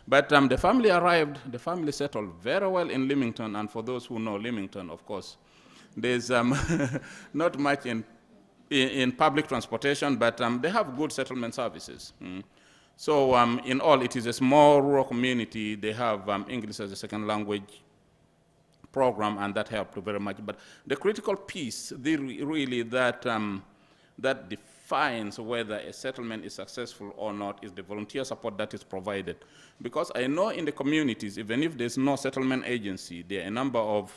But the family arrived, the family settled very well in Leamington, and for those who know Leamington, of course, there's not much in public transportation, but they have good settlement services. So in all, it is a small rural community. They have English as a second language program, and that helped very much. But the critical piece, really, that defines whether a settlement is successful or not is the volunteer support that is provided. Because I know in the communities, even if there's no settlement agency, there are a number of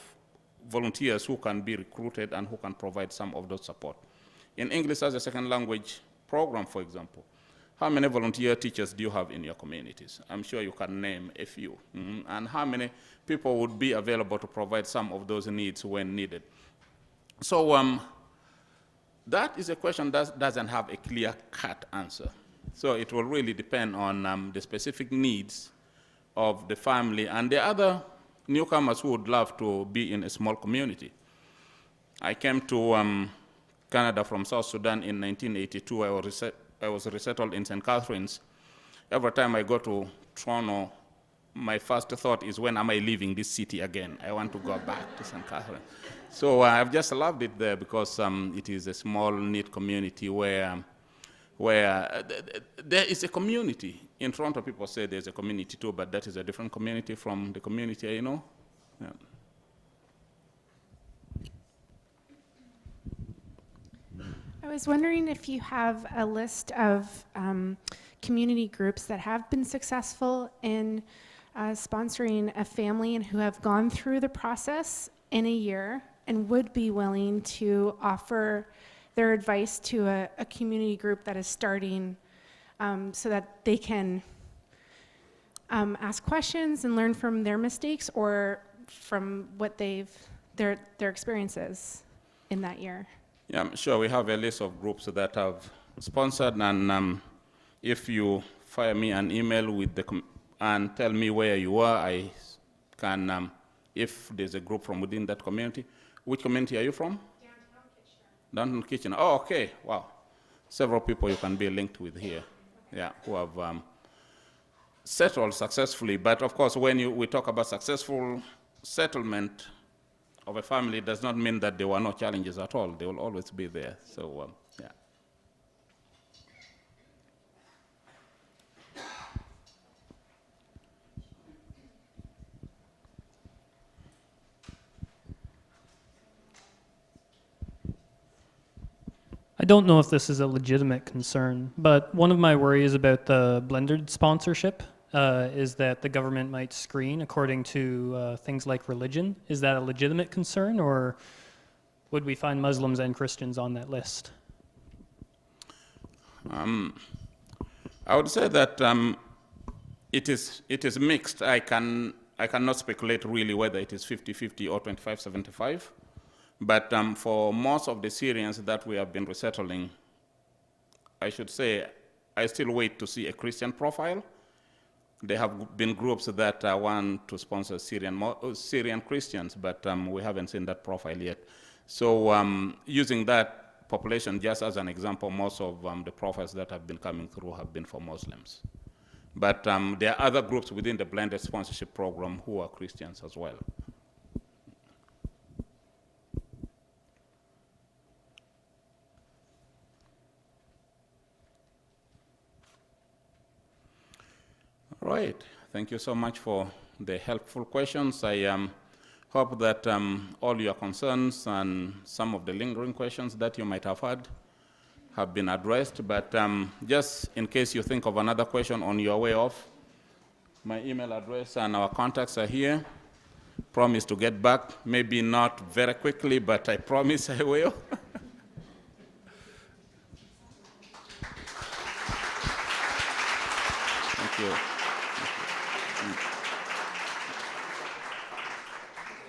volunteers who can be recruited and who can provide some of those support. In English as a second language program, for example, how many volunteer teachers do you have in your communities? I'm sure you can name a few. And how many people would be available to provide some of those needs when needed? So that is a question that doesn't have a clear-cut answer. So it will really depend on the specific needs of the family and the other newcomers who would love to be in a small community. I came to Canada from South Sudan in 1982. I was resettled in St. Catharines. Every time I go to Toronto, my first thought is, when am I leaving this city again? I want to go back to St. Catharines. So I've just loved it there because it is a small, neat community where there is a community. In Toronto, people say there's a community too, but that is a different community from the community I know. Yeah. I was wondering if you have a list of community groups that have been successful in sponsoring a family and who have gone through the process in a year and would be willing to offer their advice to a community group that is starting, so that they can ask questions and learn from their mistakes or from what their experiences in that year. Yeah, sure. We have a list of groups that have sponsored, and if you fire me an email with and tell me where you are, I can, if there's a group from within that community. Which community are you from? Downtown Kitchener. Oh, okay. Wow. Several people you can be linked with here, yeah, who have settled successfully. But of course, when we talk about successful settlement of a family, does not mean that there were no challenges at all. They will always be there. So, yeah. I don't know if this is a legitimate concern, but one of my worries about the blended sponsorship is that the government might screen according to things like religion. Is that a legitimate concern, or would we find Muslims and Christians on that list? I would say that it is mixed. I cannot speculate really whether it is 50-50 or 25-75. But for most of the Syrians that we have been resettling, I should say I still wait to see a Christian profile. There have been groups that want to sponsor Syrian Christians, but we haven't seen that profile yet. So using that population just as an example, most of the profiles that have been coming through have been for Muslims. But there are other groups within the blended sponsorship program who are Christians as well. All right, thank you so much for the helpful questions. I hope that all your concerns and some of the lingering questions that you might have had have been addressed, but just in case you think of another question on your way off, my email address and our contacts are here. Promise to get back, maybe not very quickly, but I promise I will. Thank you.